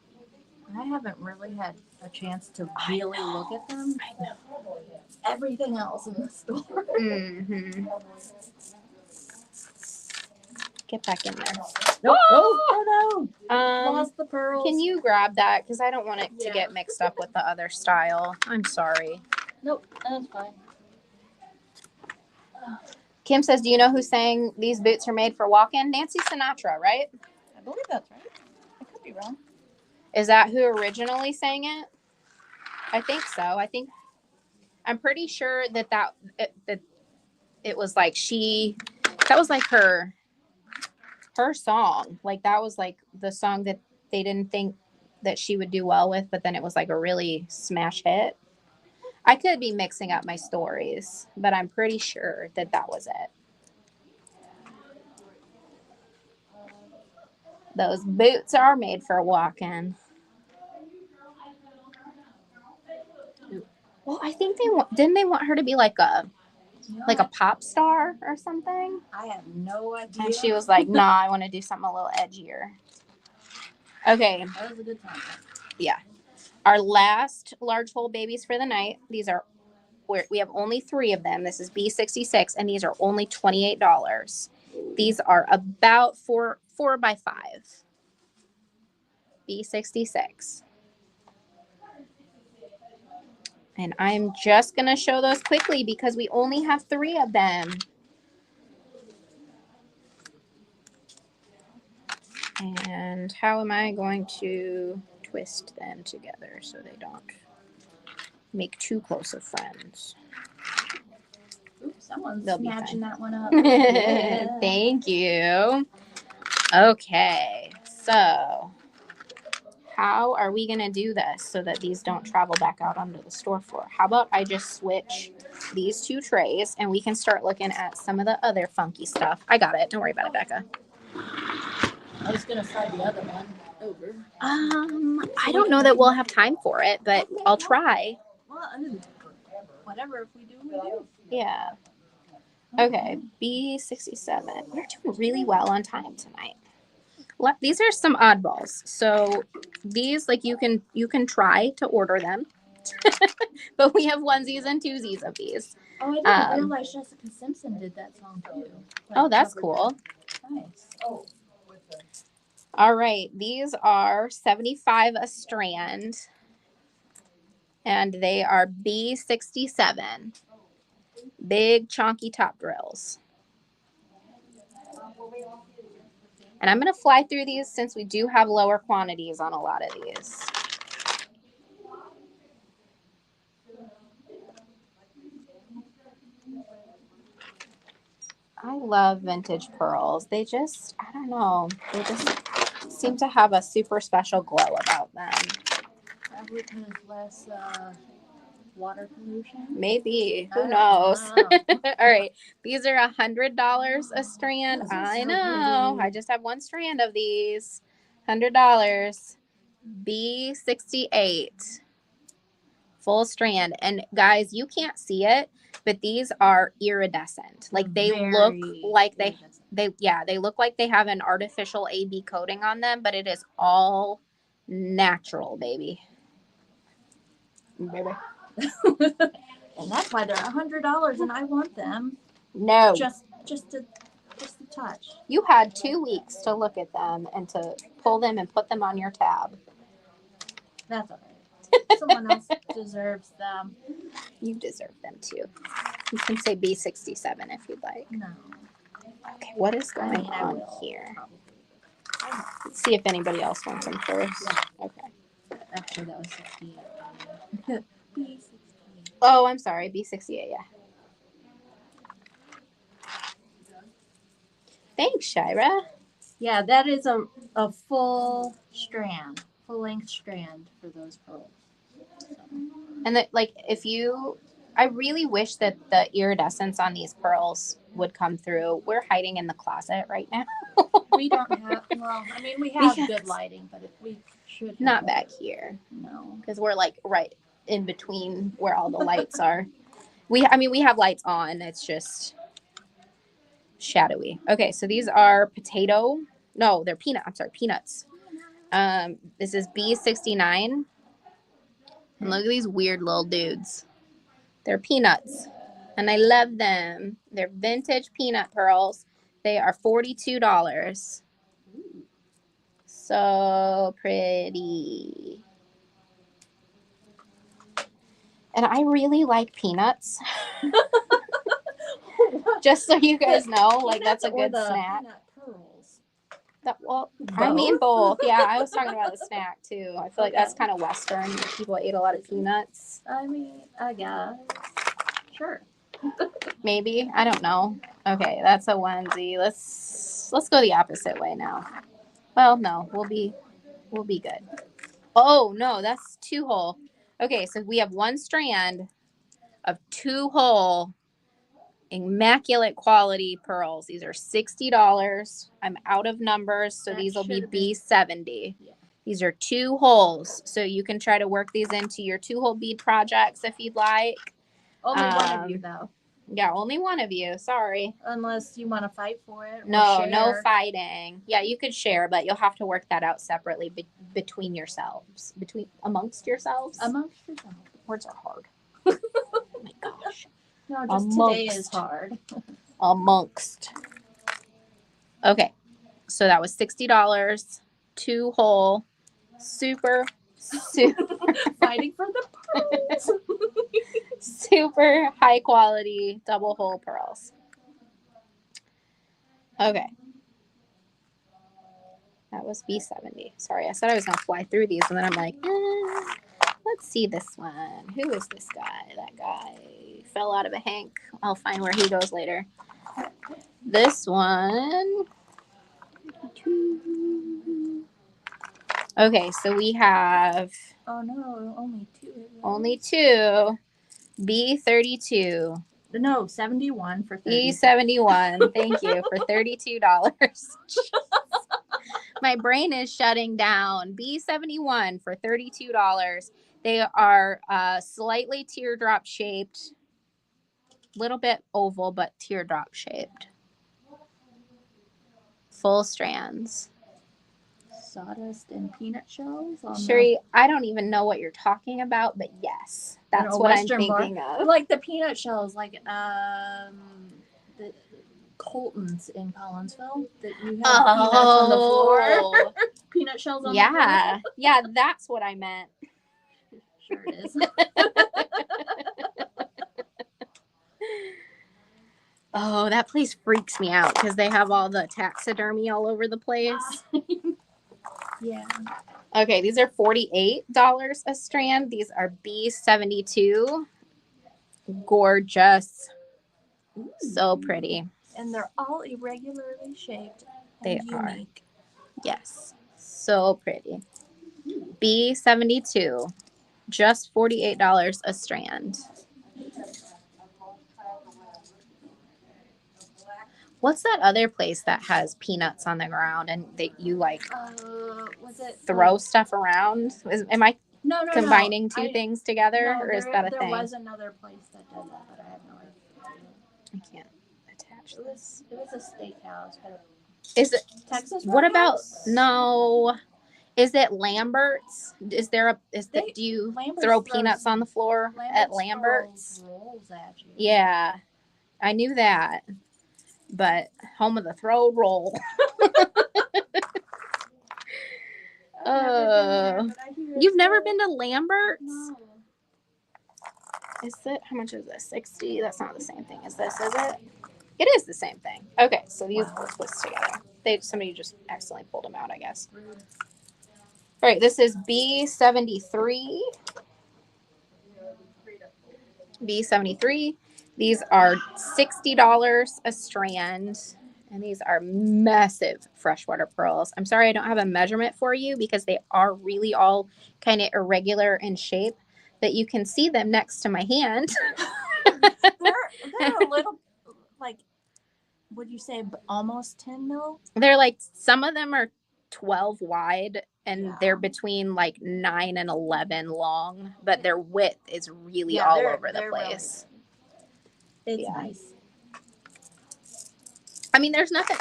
I haven't really had a chance to really look at them. I know. Everything else in the store. Mm-hmm. Get back in there. Nope. Oh, no. Lost the pearls. Can you grab that? Because I don't want it to get mixed up with the other style. I'm sorry. Nope, that's fine. Kim says, do you know who sang These Boots Are Made for Walking? Nancy Sinatra, right? I believe that's right. I could be wrong. Is that who originally sang it? I think so. I'm pretty sure that it was like that was like her song. Like, that was like the song that they didn't think that she would do well with, but then it was like a really smash hit. I could be mixing up my stories, but I'm pretty sure that was it. Those boots are made for walking. Well, I think didn't they want her to be like a pop star or something? I have no idea. And she was like, nah, I want to do something a little edgier. Okay. That was a good time. Yeah. Our last large hole babies for the night. These are, we have only 3 of them. This is B66, and these are only $28. These are about 4 by 5. B66. And I'm just going to show those quickly because we only have 3 of them. And how am I going to twist them together so they don't make too close of friends? Oops, someone's They'll be snatching fine. that one up. Yeah. Thank you. Okay, so how are we going to do this so that these don't travel back out onto the store floor? How about I just switch these 2 trays and we can start looking at some of the other funky stuff. I got it. Don't worry about it, Becca. I was going to slide the other one over. I don't know that we'll have time for it, but I'll try. Well, whatever. If we do, we do. Yeah. Okay, B67. We're doing really well on time tonight. These are some oddballs. So these, like, you can try to order them, but we have onesies and twosies of these. Oh, I didn't realize Jessica Simpson did that song too. Like, oh, that's cool. Nice. Oh. All right, these are 75 a strand, and they are B67. Big chonky top drills. And I'm going to fly through these since we do have lower quantities on a lot of these. I love vintage pearls. They just, I don't know, they just seem to have a super special glow about them. Probably because less water pollution. Maybe. Who I knows? don't know. All right. These are $100 a strand. Those are I so know. pretty. I just have one strand of these. $100. B68. Full strand. And guys, you can't see it, but these are iridescent. Like they look Very like iridescent. they look like they have an artificial AB coating on them, but it is all natural, baby. Baby. And that's why they're $100, and I want them No. just to touch. You had 2 weeks to look at them and to pull them and put them on your tab. That's all right. Someone else deserves them. You deserve them too. You can say B67 if you'd like. No. Okay, what is I going mean, I on will, here? probably. Let's see if anybody else wants them first. Yeah. Okay. Actually, that was 68. B68. Oh, I'm sorry. B68, yeah. Thanks, Shira. Yeah, that is a full strand, full length strand for those pearls. So. And that, like, I really wish that the iridescence on these pearls would come through. We're hiding in the closet right now. We don't have, well, I mean, we have Yes. good lighting, but we should have. Not back here. No. Because we're like right in between where all the lights are. We have lights on. It's just shadowy. Okay, so these are potato. No, they're peanut. I'm sorry, peanuts. This is B69. And look at these weird little dudes. They're peanuts. And I love them. They're vintage peanut pearls. They are $42. So pretty. And I really like peanuts. Just so you guys know, like that's a good snack. Peanut pearls. I mean both. Yeah, I was talking about the snack too. I feel like that's kind of Western. People ate a lot of peanuts. I mean, I guess. Sure. Maybe. I don't know. Okay, that's a onesie. Let's go the opposite way now. Well, no, we'll be good. Oh no, that's 2 hole. Okay, so we have 1 strand of 2 hole immaculate quality pearls. These are $60. I'm out of numbers, so That these will be should have been- B70. Yeah. These are 2 holes, so you can try to work these into your 2-hole bead projects if you'd like. Only one of you, though. Yeah, only one of you. Sorry. Unless you want to fight for it. Or No, share. no fighting. Yeah, you could share, but you'll have to work that out separately between yourselves. Amongst yourselves. Amongst yourself. Words are hard. Oh my gosh. No, just today is hard. Amongst. Okay, so that was $60. 2 hole. Super Fighting for the pearls. super high quality double hole pearls. Okay. That was B70. Sorry, I said I was going to fly through these, and then I'm like, let's see this one. Who is this guy? That guy fell out of a hank. I'll find where he goes later. This one. Okay, so we have Oh no, only 2. only 2. B32. No, 71 for 30. B71. Thank you for $32. My brain is shutting down. B71 for $32. They are slightly teardrop shaped, little bit oval, but teardrop shaped. Full strands. Sawdust and peanut shells. Sherry, I don't even know what you're talking about, but yes, that's what I'm thinking of. Like the peanut shells, like the Colton's in Collinsville that you have peanuts on the floor. Peanut shells on the floor. Yeah, that's what I meant. Sure it is. Oh, that place freaks me out because they have all the taxidermy all over the place. Yeah. Okay, these are $48 a strand. These are B72. Gorgeous. So pretty. And they're all irregularly shaped. They And are. unique. Yes. So pretty. B72. Just $48 a strand. What's that other place that has peanuts on the ground and that you like Was it throw stuff around? Am I No, combining two things together, No, or is that a there thing? was another place that did that, but I have no idea. I can't attach this. It was a steakhouse, but Is it Texas? What about Roadhouse? no? Is it Lambert's? Is there a do you Lambert's throw throws- peanuts on the floor at Lambert's? Rolls at you. Yeah, I knew that. But home of the throw roll. You've never been to Lambert's? No. Is it, how much is this? 60? That's not the same thing as this, is it? It is the same thing. Okay, so these were twisted together. Somebody just accidentally pulled them out, I guess. All right, this is B73. B73. These are $60 a strand. And these are massive freshwater pearls. I'm sorry I don't have a measurement for you because they are really all kind of irregular in shape. That you can see them next to my hand. they're a little, like, would you say almost 10 mil? They're like, some of them are 12 wide and they're between like 9 and 11 long, but their width is really all over the place. Really, it's nice. I mean, there's nothing,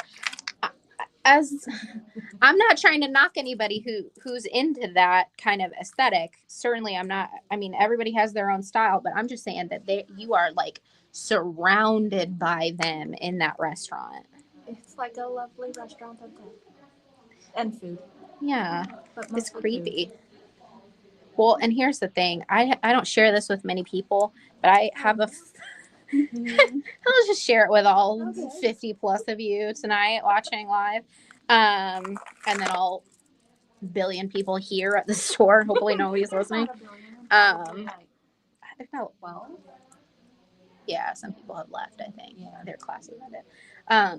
I'm not trying to knock anybody who's into that kind of aesthetic. Certainly I'm not. I mean, everybody has their own style, but I'm just saying that you are like surrounded by them in that restaurant. It's like a lovely restaurant and food. Yeah, but it's creepy. Food. Well, and here's the thing. I don't share this with many people, but I have a I'll just share it with all 50 plus of you tonight watching live. And then all billion people here at the store. Hopefully nobody's listening. I don't know. Well, yeah, some people have left, I think. Yeah. Their classes ended. I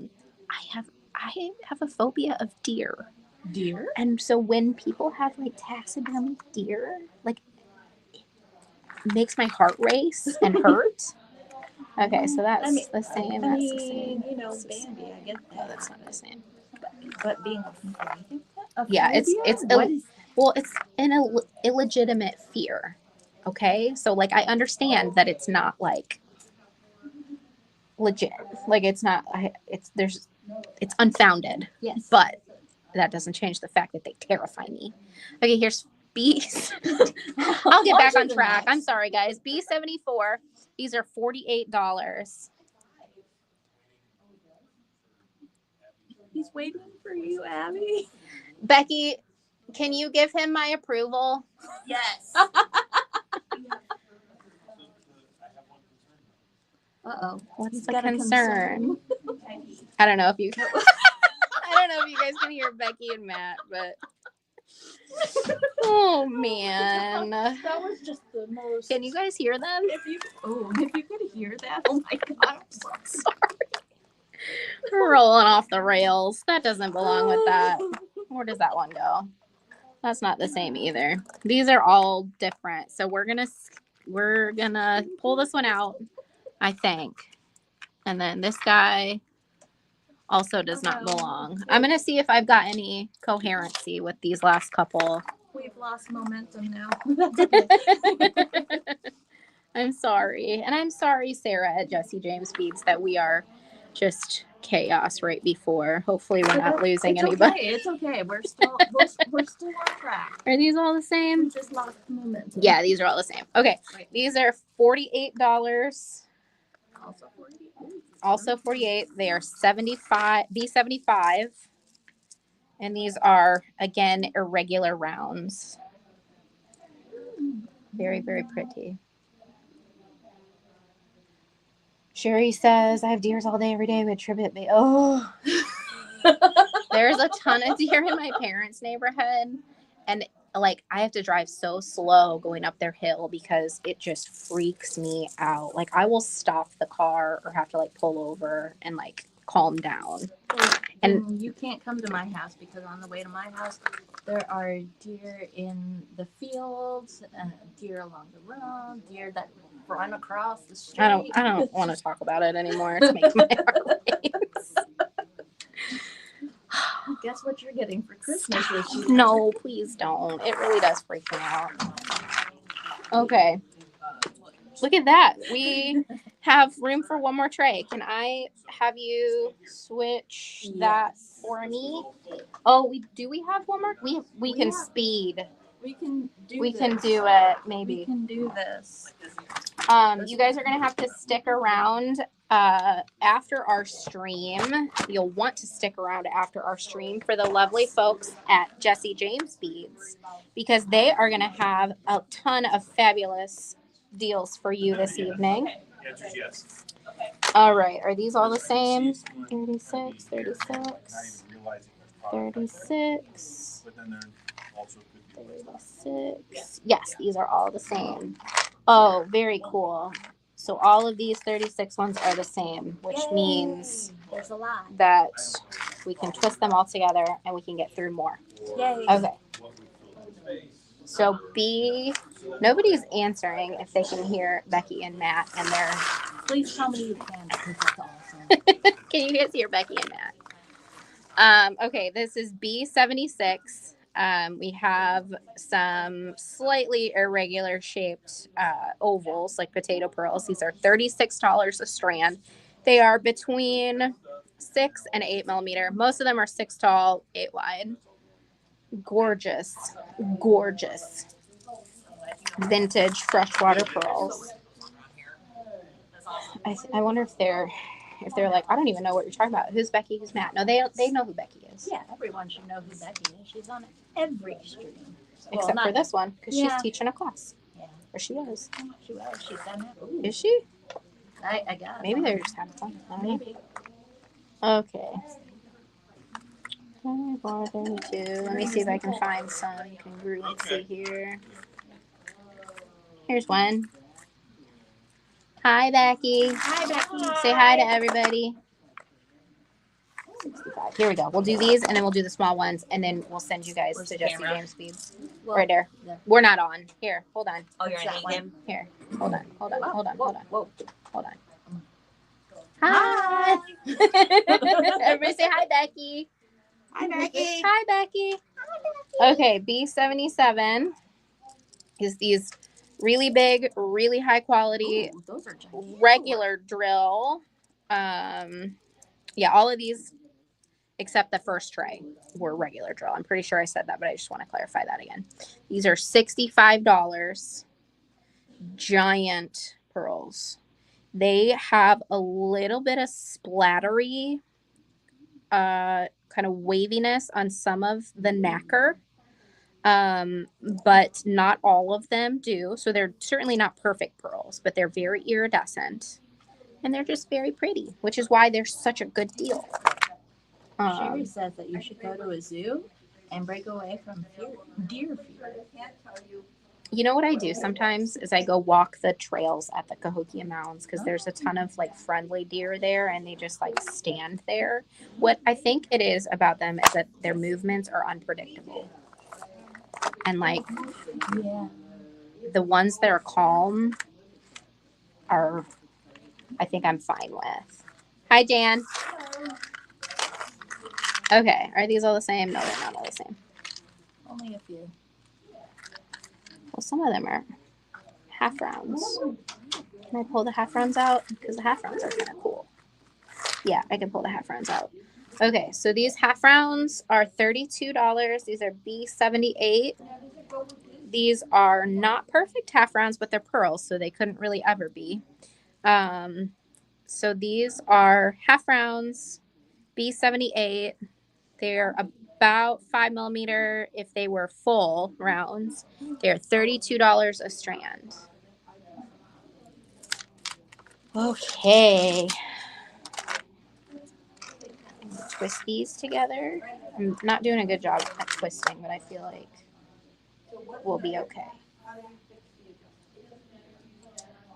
have a phobia of deer. Deer? And so when people have like taxidermy deer, like it makes my heart race and hurt. Okay, so that's the same. That's the same. You know, Bambi, I get that. No, that's not the same. But being afraid of yeah, phobia? It's an illegitimate fear. Okay, so like I understand that it's not like legit, like it's not. It's unfounded. Yes, but that doesn't change the fact that they terrify me. Okay, here's bees. I'll get back on track. I'm sorry, guys. B74. These are $48. He's waiting for you, Abby. Becky, can you give him my approval? Yes. Uh-oh. What's the concern? I don't know if you I don't know if you guys can hear Becky and Matt, but oh man. That was just the most. Can you guys hear them? If you could hear that, oh my god, I'm so sorry. We're rolling off the rails. That doesn't belong with that. Where does that one go? That's not the same either. These are all different. So we're gonna pull this one out, I think. And then this guy also does not belong. I'm gonna see if I've got any coherency with these last couple. We've lost momentum now. I'm sorry. And I'm sorry, Sarah at Jesse James Beads, that we are just chaos right before. Hopefully we're not losing anybody. Okay. It's okay. We're still on track. Are these all the same? We just lost momentum. Yeah, these are all the same. Okay. These are $48. Also 48. They are 75 B75. And these are again irregular rounds. Very, very pretty. Sherry says, I have deers all day, every day with trivet bait. Oh, there's a ton of deer in my parents' neighborhood. And like, I have to drive so slow going up their hill because it just freaks me out. Like, I will stop the car or have to like pull over and like calm down. And you can't come to my house because on the way to my house, there are deer in the fields, deer along the road, deer that run across the street. I don't want to talk about it anymore. It's making my heart race. Guess what you're getting for Christmas this year? No, please don't. It really does freak me out. Okay. Look at that. We have room for one more tray. Can I have you switch that for me? Oh, we have one more? We can speed. We can do We this. can do it, maybe. We can do this. You guys are going to have to stick around after our stream. You'll want to stick around after our stream for the lovely folks at Jesse James Beads because they are going to have a ton of fabulous deals for you this evening. Yes. All right. Are these all the same? 36, 36, 36. But then there also could be 36. Yes, these are all the same. Oh, very cool. So all of these 36 ones are the same, which means there's a lot that we can twist them all together and we can get through more. Yay. Okay. So nobody's answering if they can hear Becky and Matt, and they're. Please tell me you can because that's awesome. Can you guys hear Becky and Matt? Okay, this is B76. We have some slightly irregular shaped ovals, like potato pearls. These are $36 a strand. They are between 6 and 8 millimeter. Most of them are 6 tall, 8 wide. Gorgeous, gorgeous vintage freshwater pearls. I wonder if they're like, I don't even know what you're talking about. Who's Becky? Who's Matt? No, they know who Becky is. Yeah, everyone should know who Becky is. She's on every stream. Except for this one, because she's teaching a class. Yeah. Or she is. She was. She's done it. Ooh. Is she? I got it. Maybe they're just having fun. Maybe. Okay. 24, 32. Let me see if I can find some congruency here. Here's one. Hi, Becky. Hi, Becky. Say hi to everybody. 65. Here we go. We'll do these, and then we'll do the small ones, and then we'll send you guys to Jesse James Beads. Right there. We're not on. Here, hold on. Oh, you're on him? Here. Hold on. Hold on. Hold on. Hold on. Whoa. Hold on. Hi. Everybody say hi, Becky. Hi, Becky. Hi, Becky. Okay, B77 is these really big, really high quality, Those are gigantic. regular drill. Yeah, all of these except the first tray were regular drill. I'm pretty sure I said that, but I just want to clarify that again. These are $65. Giant pearls. They have a little bit of splattery, kind of waviness on some of the nacre, but not all of them do. So they're certainly not perfect pearls, but they're very iridescent, and they're just very pretty, which is why they're such a good deal. Sherry says that you should go to a zoo and break away from deer fear. You know what I do sometimes is I go walk the trails at the Cahokia Mounds because there's a ton of like friendly deer there, and they just like stand there. What I think it is about them is that their movements are unpredictable. And like the ones that are calm are, I think I'm fine with. Hi, Dan. Okay, are these all the same? No, they're not all the same. Only a few. Well, some of them are half rounds. Can I pull the half rounds out? Because the half rounds are kind of cool. Yeah, I can pull the half rounds out. Okay, so these half rounds are $32. These are B78. These are not perfect half rounds, but they're pearls, so they couldn't really ever be. So these are half rounds, B78. They're about 5 millimeter. If they were full rounds, they're $32 a strand. Okay. Twist these together. I'm not doing a good job at twisting, but I feel like we'll be okay.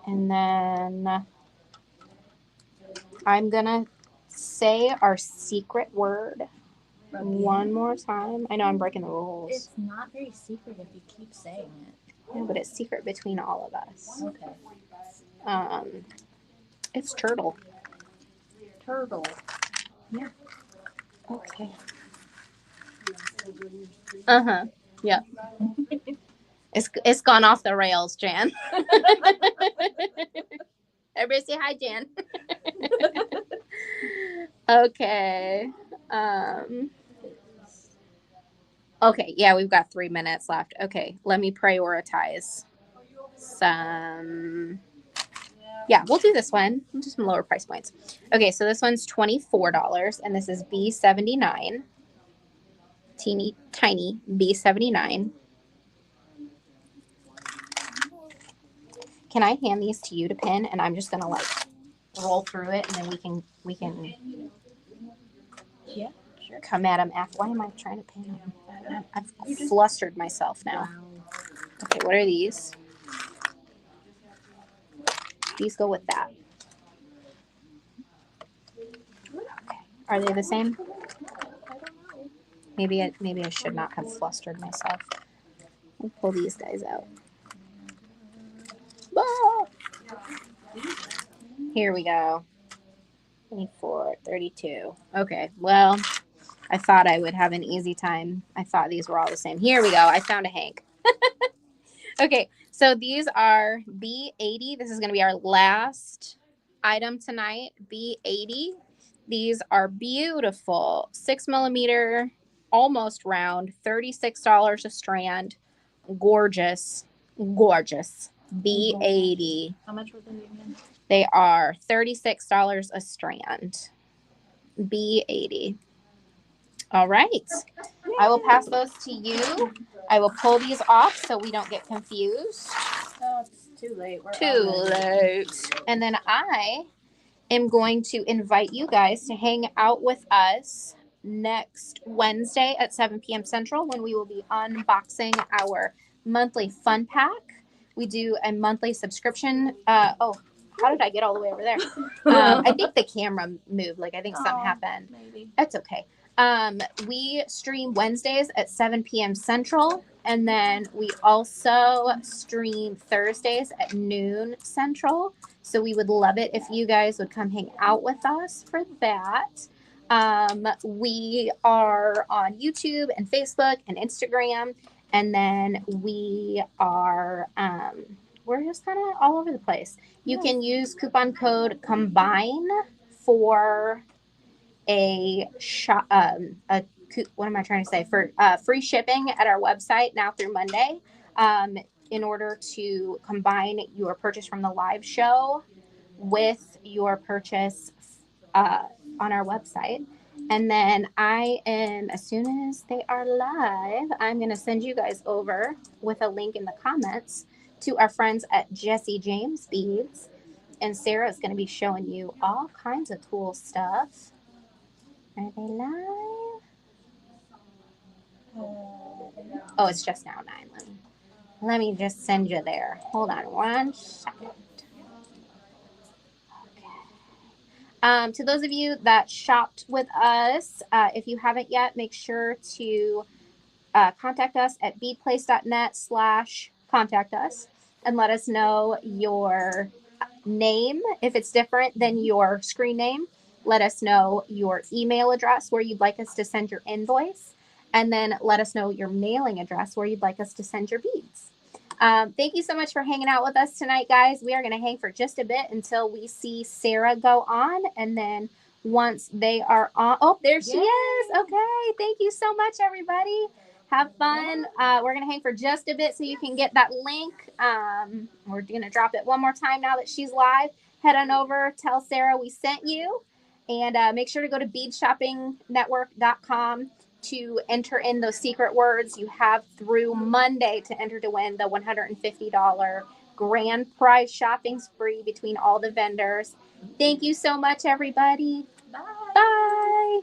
And then I'm gonna say our secret word one more time. I know I'm breaking the rules. It's not very secret if you keep saying it. Yeah, but it's secret between all of us. Okay. It's turtle. Turtle. Yeah. Okay. Uh-huh. Yep. It's gone off the rails, Jan. Everybody say hi, Jan. Okay. Okay, yeah, we've got 3 minutes left. Okay, let me prioritize some. Yeah, we'll do this one. We'll do some lower price points. Okay, so this one's $24, and this is B79. Teeny tiny B79. Can I hand these to you to pin, and I'm just gonna like roll through it, and then we can Yeah, sure. come at them after. Why am I trying to pin them? I've flustered myself now. Okay, what are these? These go with that. Okay. Are they the same? Maybe I should not have flustered myself. I'll pull these guys out. Ah! Here we go. 24, 32. Okay, well, I thought I would have an easy time. I thought these were all the same. Here we go. I found a hank. Okay, so these are B80. This is going to be our last item tonight. B80. These are beautiful. 6 millimeter, almost round, $36 a strand. Gorgeous. Gorgeous. B80. How much were they again? They are $36 a strand. B80. All right. I will pass those to you. I will pull these off so we don't get confused. Oh, it's too late. We're Too late. And then I am going to invite you guys to hang out with us next Wednesday at 7 p.m. Central when we will be unboxing our monthly fun pack. We do a monthly subscription. How did I get all the way over there? I think the camera moved. Like, I think something happened. Maybe. It's okay. We stream Wednesdays at 7 p.m. Central. And then we also stream Thursdays at noon Central. So we would love it if you guys would come hang out with us for that. We are on YouTube and Facebook and Instagram. And then we are, we're just kind of all over the place. You can use coupon code COMBINE for what am I trying to say? For free shipping at our website now through Monday, in order to combine your purchase from the live show with your purchase on our website. And then as soon as they are live, I'm going to send you guys over with a link in the comments to our friends at Jesse James Beads. And Sarah's going to be showing you all kinds of cool stuff. Are they live? Oh, it's just now 9. Let me just send you there. Hold on 1 second. Okay. To those of you that shopped with us, if you haven't yet, make sure to contact us at beadplace.net/contact us and let us know your name. If it's different than your screen name, let us know your email address where you'd like us to send your invoice, and then let us know your mailing address where you'd like us to send your beads. Thank you so much for hanging out with us tonight, guys. We are going to hang for just a bit until we see Sarah go on, and then once they are on, oh, there she is. Okay, thank you so much, everybody. Have fun. We're going to hang for just a bit so you can get that link. We're going to drop it one more time now that she's live. Head on over, tell Sarah we sent you, and make sure to go to beadshoppingnetwork.com to enter in those secret words. You have through Monday to enter to win the $150 grand prize shopping spree between all the vendors. Thank you so much, everybody. Bye. Bye.